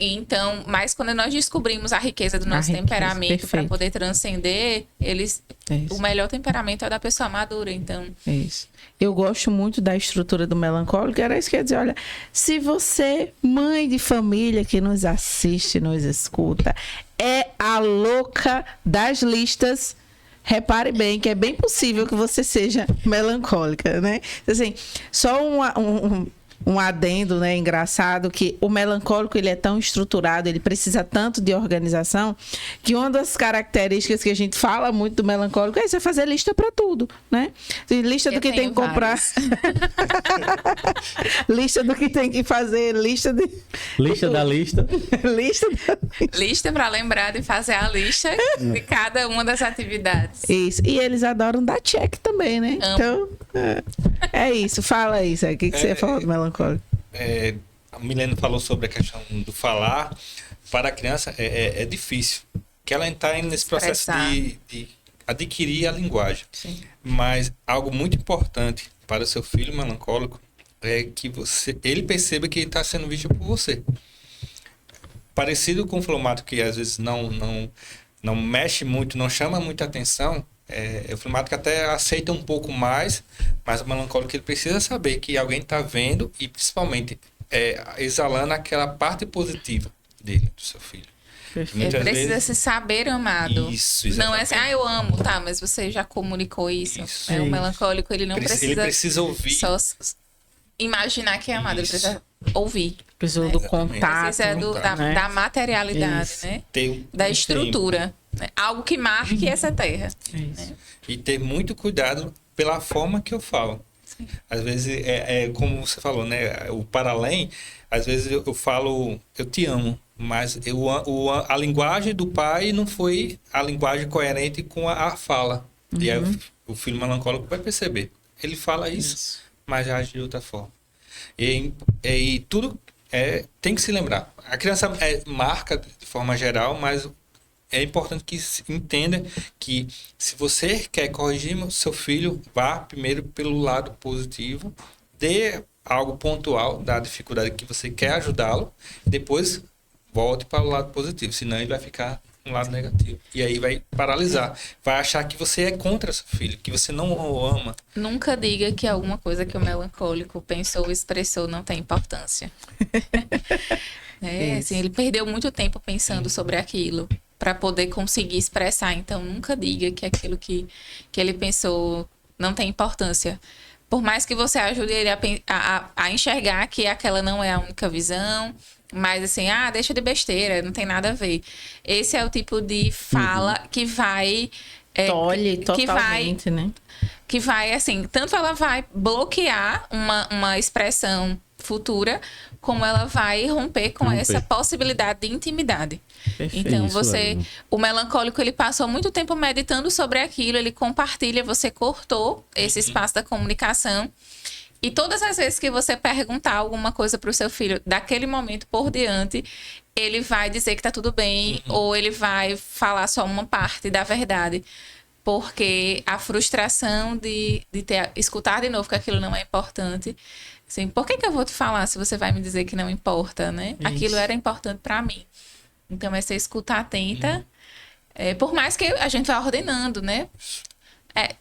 Então, mas quando nós descobrimos a riqueza do nosso riqueza, temperamento para perfeito. poder transcender, Isso. o melhor temperamento é o da pessoa madura. Então, Isso. Eu gosto muito da estrutura do melancólico. Era isso que eu ia dizer. Olha, se você, mãe de família que nos assiste, nos escuta, é a louca das listas, repare bem que é bem possível que você seja melancólica, né? Assim, só um adendo, né, engraçado, que o melancólico ele é tão estruturado, ele precisa tanto de organização, que uma das características que a gente fala muito do melancólico é você fazer lista para tudo, né? Lista do Eu que tem tenho que comprar, lista do que tem que fazer, lista da lista. lista da... lista para lembrar de fazer a lista de cada uma das atividades. Isso. E eles adoram dar check também, né? Amo. Então, é isso. Fala isso. O que você ia falar do melancólico? A Milena falou sobre a questão do falar. Para a criança é difícil, que ela está nesse processo Expressar. de adquirir a linguagem. Sim. Mas algo muito importante para o seu filho melancólico é que ele perceba que ele está sendo visto por você. Parecido com o fleumático, que às vezes não mexe muito, não chama muita atenção, o fleumático até aceita um pouco mais, mas o melancólico ele precisa saber que alguém está vendo e principalmente exalando aquela parte positiva dele, do seu filho. Perfeito. Ele Muitas precisa vezes- se saber amado. Isso, Não é exatamente. assim, eu amo, tá, mas você já comunicou isso. Isso. O melancólico, ele não Ele precisa precisa ouvir. só imaginar que é amado, Isso. ele precisa ouvir. Precisa do Exatamente. contato. Precisa né? da materialidade, Isso. né? Ter Da um estrutura. Né? Algo que marque essa terra. Isso. E ter muito cuidado pela forma que eu falo. Às vezes, como você falou, né? O para além, às vezes eu falo, eu te amo, mas a linguagem do pai não foi a linguagem coerente com a fala. E aí o filho melancólico vai perceber. Ele fala isso, mas age de outra forma. E tudo tem que se lembrar. A criança marca de forma geral, mas é importante que se entenda que se você quer corrigir o seu filho, vá primeiro pelo lado positivo, dê algo pontual da dificuldade que você quer ajudá-lo, depois volte para o lado positivo, senão ele vai ficar no lado negativo. E aí vai paralisar, vai achar que você é contra seu filho, que você não o ama. Nunca diga que alguma coisa que o melancólico pensou ou expressou não tem importância. Assim, ele perdeu muito tempo pensando sobre aquilo para poder conseguir expressar. Então, nunca diga que aquilo que ele pensou não tem importância. Por mais que você ajude ele a enxergar que aquela não é a única visão, mas assim, deixa de besteira, não tem nada a ver. Esse é o tipo de fala que vai... Tolhe que vai totalmente, né? que vai, assim, tanto ela vai bloquear uma expressão futura, como ela vai romper com essa possibilidade de intimidade. Perfeito. Então, Isso aí. o melancólico, ele passou muito tempo meditando sobre aquilo, ele compartilha, você cortou esse espaço da comunicação. E todas as vezes que você perguntar alguma coisa para o seu filho, daquele momento por diante, ele vai dizer que tá tudo bem, ou ele vai falar só uma parte da verdade. porque a frustração de escutar de novo que aquilo não é importante. Assim, por que eu vou te falar se você vai me dizer que não importa, né? Isso. Aquilo era importante para mim. Então, essa escuta atenta, por mais que a gente vá ordenando, né?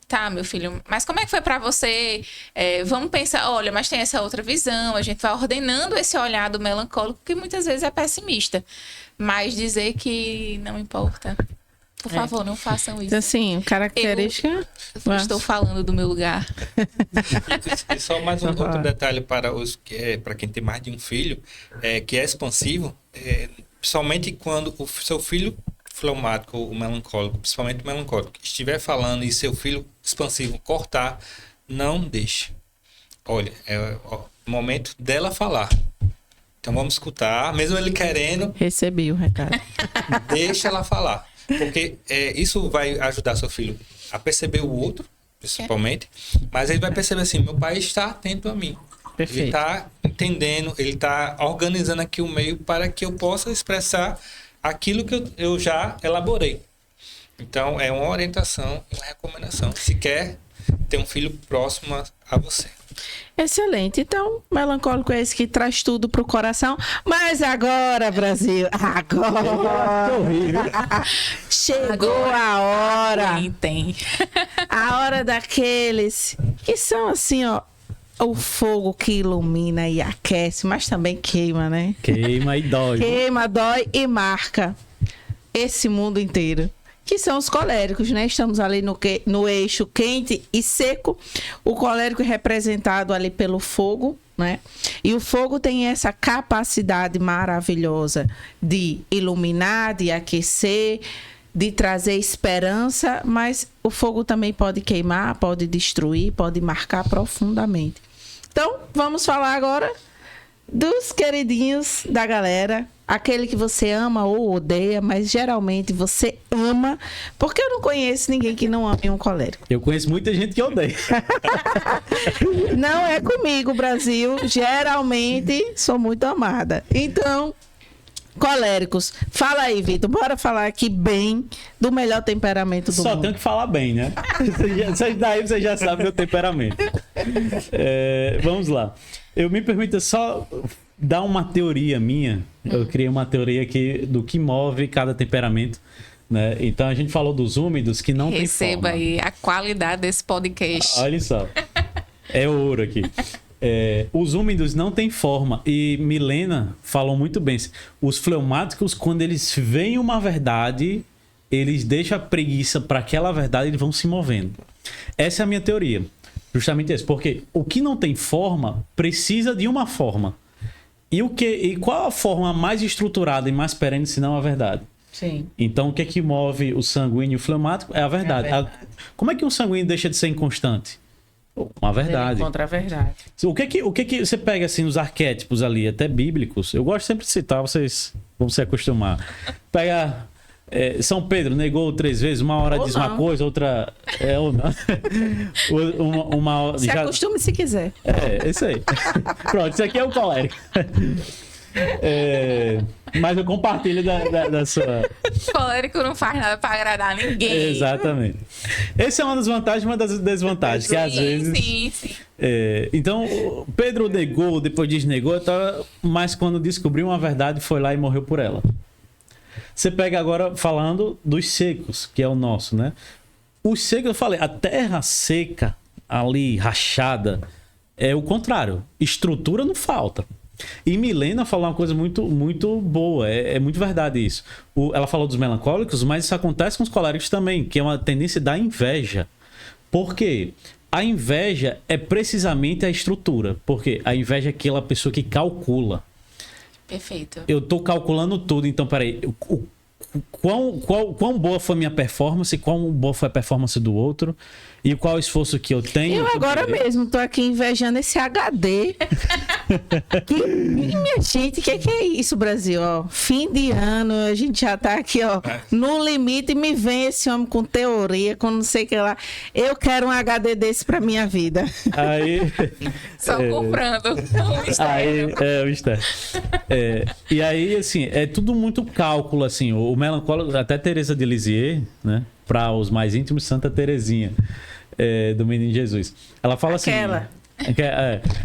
Tá, meu filho, mas como é que foi para você? Vamos pensar, olha, mas tem essa outra visão. A gente vai ordenando esse olhar do melancólico, que muitas vezes é pessimista. Mas dizer que não importa... Por favor, não façam isso. Então, assim, característica... Eu estou falando do meu lugar. E só mais um outro detalhe para quem tem mais de um filho, que é expansivo, principalmente quando o seu filho fleumático, o melancólico, principalmente o melancólico, estiver falando e seu filho expansivo cortar, não deixe. Olha, é o momento dela falar. Então vamos escutar, mesmo ele querendo... Recebi o recado. Deixa ela falar. Porque isso vai ajudar seu filho a perceber o outro, principalmente, mas ele vai perceber assim, meu pai está atento a mim. Perfeito. Ele está entendendo, ele está organizando aqui o meio para que eu possa expressar aquilo que eu já elaborei. Então, é uma orientação, uma recomendação, se quer ter um filho próximo a você. Excelente. Então, melancólico é esse que traz tudo pro coração. Mas agora, Brasil, chegou a hora. Tem. A hora daqueles que são assim, ó, o fogo que ilumina e aquece, mas também queima, né? Queima e dói. Queima, dói e marca esse mundo inteiro. Que são os coléricos, né? Estamos ali no eixo quente e seco. O colérico é representado ali pelo fogo, né? E o fogo tem essa capacidade maravilhosa de iluminar, de aquecer, de trazer esperança, mas o fogo também pode queimar, pode destruir, pode marcar profundamente. Então, vamos falar agora dos queridinhos da galera. Aquele que você ama ou odeia, mas geralmente você ama, porque eu não conheço ninguém que não ame um colérico. Eu conheço muita gente que odeia. Não é comigo, Brasil. Geralmente sou muito amada. Então, coléricos. Fala aí, Vitor. Bora falar aqui bem do melhor temperamento do mundo. Só tenho que falar bem, né? Daí você já sabe meu temperamento. Vamos lá. Eu me permita só dar uma teoria minha. Eu criei uma teoria aqui do que move cada temperamento, né? Então a gente falou dos úmidos que não tem forma. Receba aí a qualidade desse podcast. Olha só. É ouro aqui. Os úmidos não têm forma. E Milena falou muito bem. Os fleumáticos, quando eles veem uma verdade, eles deixam a preguiça para aquela verdade e eles vão se movendo. Essa é a minha teoria. Justamente isso. Porque o que não tem forma precisa de uma forma. E qual a forma mais estruturada e mais perene, se não a verdade? Sim. Então, o que é que move o sanguíneo e o fleumático? É a verdade. Como é que um sanguíneo deixa de ser inconstante? Uma verdade. Ele encontra a verdade. O que que você pega assim nos arquétipos ali, até bíblicos? Eu gosto sempre de citar, vocês vão se acostumar. Pega São Pedro negou 3 vezes, uma hora diz uma coisa, outra ou não. Se acostume se quiser. Isso aí. Pronto, isso aqui é o colérico. Mas eu compartilho da sua... O colérico não faz nada para agradar ninguém. Exatamente. Essa é uma das vantagens, uma das desvantagens. Que às vezes... Sim. Então, Pedro negou, depois desnegou, mas quando descobriu uma verdade, foi lá e morreu por ela. Você pega agora falando dos secos, que é o nosso, né? Os secos, eu falei, a terra seca, ali, rachada, é o contrário. Estrutura não falta. E Milena falou uma coisa muito, muito boa, é muito verdade isso. Ela falou dos melancólicos, mas isso acontece com os coléricos também, que é uma tendência da inveja. Por quê? A inveja é precisamente a estrutura. Porque a inveja é aquela pessoa que calcula. Perfeito. Eu tô calculando tudo, então peraí. Quão boa foi a minha performance, quão boa foi a performance do outro e qual o esforço que eu tenho. Eu agora mesmo tô aqui invejando esse HD. Minha gente, que é isso, Brasil? Ó, fim de ano, a gente já tá aqui, ó, no limite, e me vem esse homem com teoria, com não sei o que lá. Eu quero um HD desse pra minha vida. Aí... Só comprando. Aí, o externo. E aí, assim, é tudo muito cálculo, assim. O melancólico, até Teresa de Lisieux, né? para os mais íntimos, Santa Teresinha, do Menino Jesus. Ela fala Aquela. assim...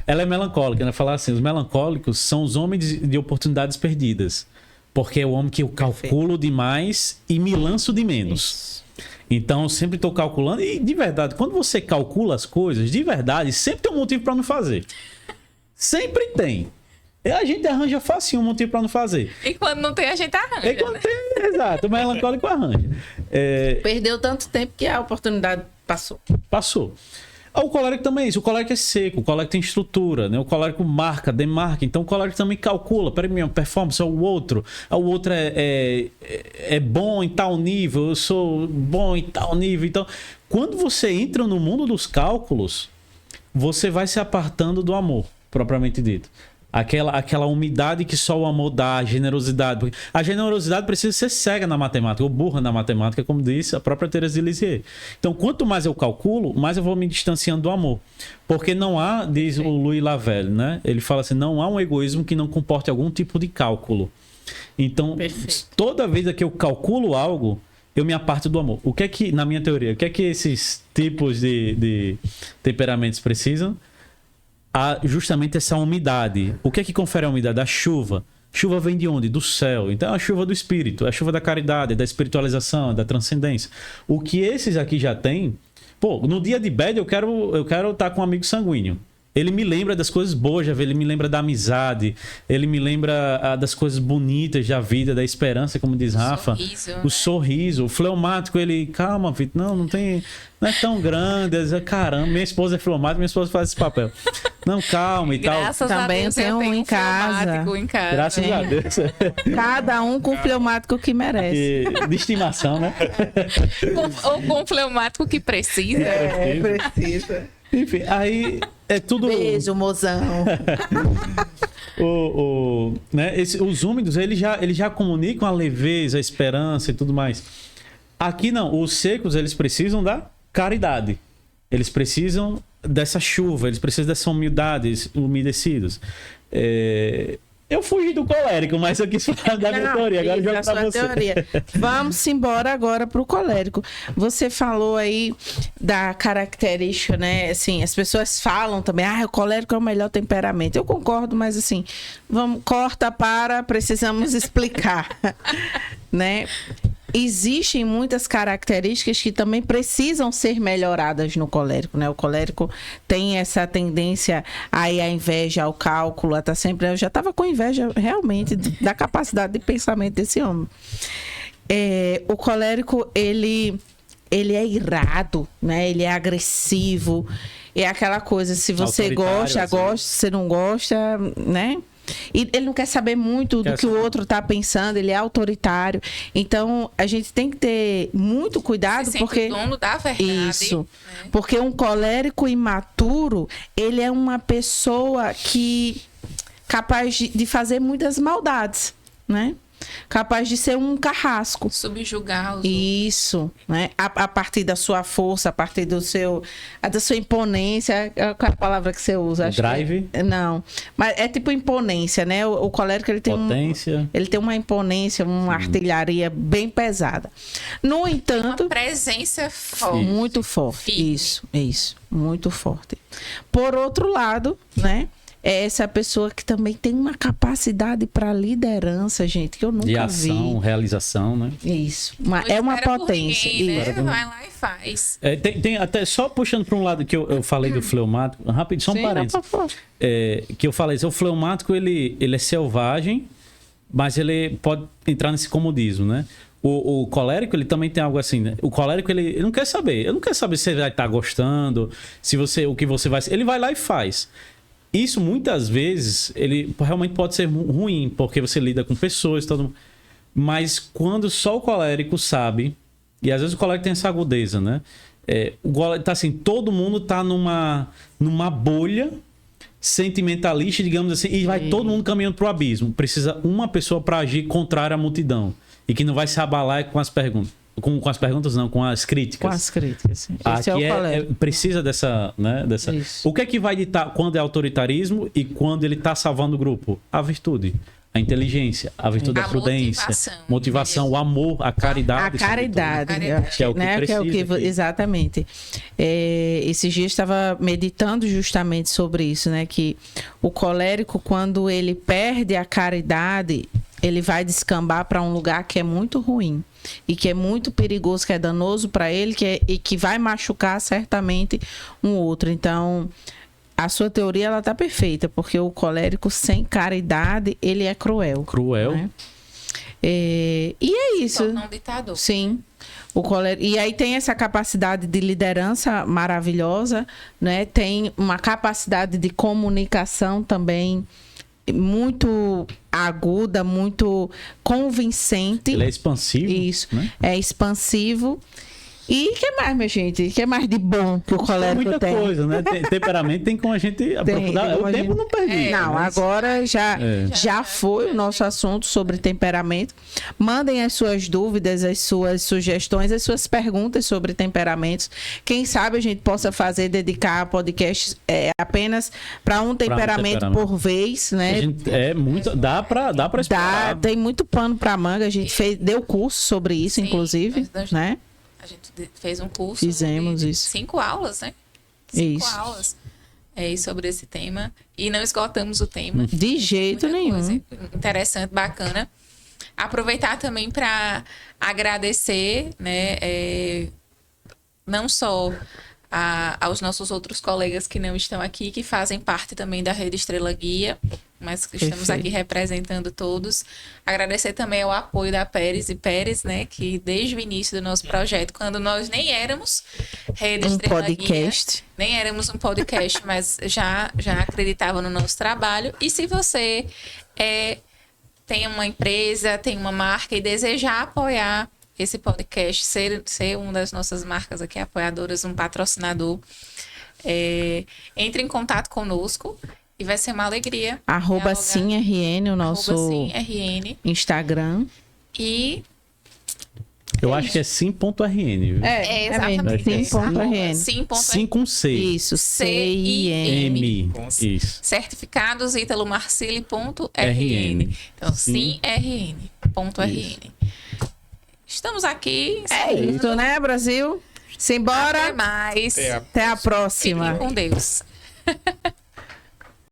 ela é melancólica, ela fala assim: os melancólicos são os homens de oportunidades perdidas, porque é o homem que eu calculo demais e me lanço de menos. Isso. Então eu sempre estou calculando, e de verdade, quando você calcula as coisas, de verdade, sempre tem um motivo para não fazer. Sempre tem. A gente arranja fácil um motivo para não fazer. E quando não tem, a gente arranja. E quando tem, exato, o melancólico arranja. Perdeu tanto tempo que a oportunidade passou. Passou. O colérico também é isso. O colérico é seco, o colérico tem estrutura, né? O colérico marca, demarca. Então o colérico também calcula. Peraí, minha performance é o outro. O outro é bom em tal nível, eu sou bom em tal nível. Então, quando você entra no mundo dos cálculos, você vai se apartando do amor, propriamente dito. Aquela umidade que só o amor dá, a generosidade. Porque a generosidade precisa ser cega na matemática, ou burra na matemática, como disse a própria Thérèse de Lisieux. Então, quanto mais eu calculo, mais eu vou me distanciando do amor. Porque não há, diz o Louis Lavelle, né? Ele fala assim, não há um egoísmo que não comporte algum tipo de cálculo. Então, toda vez que eu calculo algo, eu me aparto do amor. O que é que, na minha teoria, o que é que esses tipos de temperamentos precisam? Justamente essa umidade. O que é que confere a umidade? A chuva. Chuva vem de onde? Do céu. Então é a chuva do espírito, é a chuva da caridade, da espiritualização, da transcendência. O que esses aqui já têm... Pô, no dia de bad eu quero estar com um amigo sanguíneo. Ele me lembra das coisas boas, ele me lembra da amizade, ele me lembra das coisas bonitas da vida, da esperança, como diz Rafa. O sorriso. O fleumático, ele... Calma, Vitor, não tem... Não é tão grande. Caramba, minha esposa é fleumática, minha esposa faz esse papel. Não, calma e tal. Graças Também a Deus, tem eu um tenho em casa. Graças a Deus. Cada um com o fleumático que merece. De estimação, né? Ou com o fleumático que precisa. Precisa. Enfim, aí é tudo... Beijo, mozão. Né, os úmidos, eles já comunicam a leveza, a esperança e tudo mais. Aqui não, os secos, eles precisam da caridade. Eles precisam dessa chuva, eles precisam dessa umidade, umedecidos. Eu fugi do colérico, mas eu quis falar da minha teoria. Agora eu jogo pra você. Teoria. Vamos embora agora pro colérico. Você falou aí da característica, né? Assim, as pessoas falam também, o colérico é o melhor temperamento. Eu concordo, mas assim, precisamos explicar, né? Existem muitas características que também precisam ser melhoradas no colérico, né? O colérico tem essa tendência aí à inveja, ao cálculo, tá sempre... Eu já estava com inveja realmente da capacidade de pensamento desse homem. O colérico, ele é irado, né? Ele é agressivo. É aquela coisa, se você gosta, assim. Gosta, se você não gosta, né? E ele não quer saber muito do que o outro está pensando, ele é autoritário. Então, a gente tem que ter muito cuidado, porque... o dono da verdade. Isso. Né? Porque um colérico imaturo, ele é uma pessoa capaz de fazer muidas maldades, né? Capaz de ser um carrasco. Subjugar os Isso, né? A partir da sua força, a partir da sua imponência. Qual é a palavra que você usa? Drive? Não. Mas é tipo imponência, né? O colérico, ele tem potência. Ele tem uma imponência, uma artilharia bem pesada. No entanto... Uma presença forte. Muito forte. Firme. Isso. Muito forte. Por outro lado, né? É essa pessoa que também tem uma capacidade para liderança, gente, que eu nunca vi. De ação, realização, né? Isso. É uma potência. Ninguém, né? Vai lá e faz. Tem até, só puxando para um lado que eu falei do fleumático, rápido, só um parênteses. Que eu falei, o fleumático, ele é selvagem, mas ele pode entrar nesse comodismo, né? O colérico, ele também tem algo assim, né? O colérico, ele não quer saber. Ele não quer saber se você vai estar gostando, o que você vai... Ele vai lá e faz. Isso, muitas vezes, ele realmente pode ser ruim, porque você lida com pessoas, mas quando só o colérico sabe, e às vezes o colérico tem essa agudeza, né? Tá assim, todo mundo tá numa bolha sentimentalista, digamos assim, e vai todo mundo caminhando pro abismo. Precisa uma pessoa para agir contrário à multidão, e que não vai se abalar com as perguntas. Com as perguntas, não, com as críticas. Com as críticas, sim. Aqui precisa dessa, né? O que é que vai ditar quando é autoritarismo e quando ele está salvando o grupo? A virtude. a inteligência, a virtude da prudência, motivação, o amor, a caridade. A caridade, que é o que né? precisa. Exatamente. Esses dias estava meditando justamente sobre isso, né? Que o colérico, quando ele perde a caridade, ele vai descambar para um lugar que é muito ruim e que é muito perigoso, que é danoso para ele, e que vai machucar certamente um outro. Então, a sua teoria, ela tá perfeita, porque o colérico sem caridade, ele é cruel. Cruel. Né? E é isso. Não ditador. Sim. E aí tem essa capacidade de liderança maravilhosa, né? Tem uma capacidade de comunicação também muito aguda, muito convincente. Ele é expansivo. Isso. Né? É expansivo. E o que mais, minha gente? O que mais de bom que o colérico muita tem? coisa, né? Temperamento tem como a gente aprofundar. O tempo não permite. Não, mas... agora já foi o nosso assunto sobre temperamento. Mandem as suas dúvidas, as suas sugestões, as suas perguntas sobre temperamentos. Quem sabe a gente possa dedicar podcast apenas para um temperamento por vez, né? Dá para explorar. Tem muito pano para manga. A gente deu curso sobre isso, inclusive, né? A gente fez um curso. Fizemos de isso. 5 aulas, né? 5 aulas sobre esse tema. E não esgotamos o tema. De jeito nenhum. Coisa interessante, bacana. Aproveitar também para agradecer, né? Não só aos nossos outros colegas que não estão aqui, que fazem parte também da Rede Estrela Guia, mas que estamos aqui representando todos. Agradecer também ao apoio da Pérez e Pérez, né, que desde o início do nosso projeto, quando nós nem éramos Rede Estrela podcast. Guia, nem éramos um podcast, mas já acreditava no nosso trabalho. E se você tem uma empresa, tem uma marca e desejar apoiar esse podcast, ser uma das nossas marcas aqui, apoiadoras, um patrocinador, entre em contato conosco e vai ser uma alegria. @SimRN, o nosso Instagram. E eu acho que é sim.rn. Exatamente. Sim.rn. Sim com C. Isso, CIM. Isso. Certificados italomarcili.rn. Então, simrn.rn. Estamos aqui. Isso, né, Brasil? Simbora. Até mais. Até a próxima. Fiquem com Deus.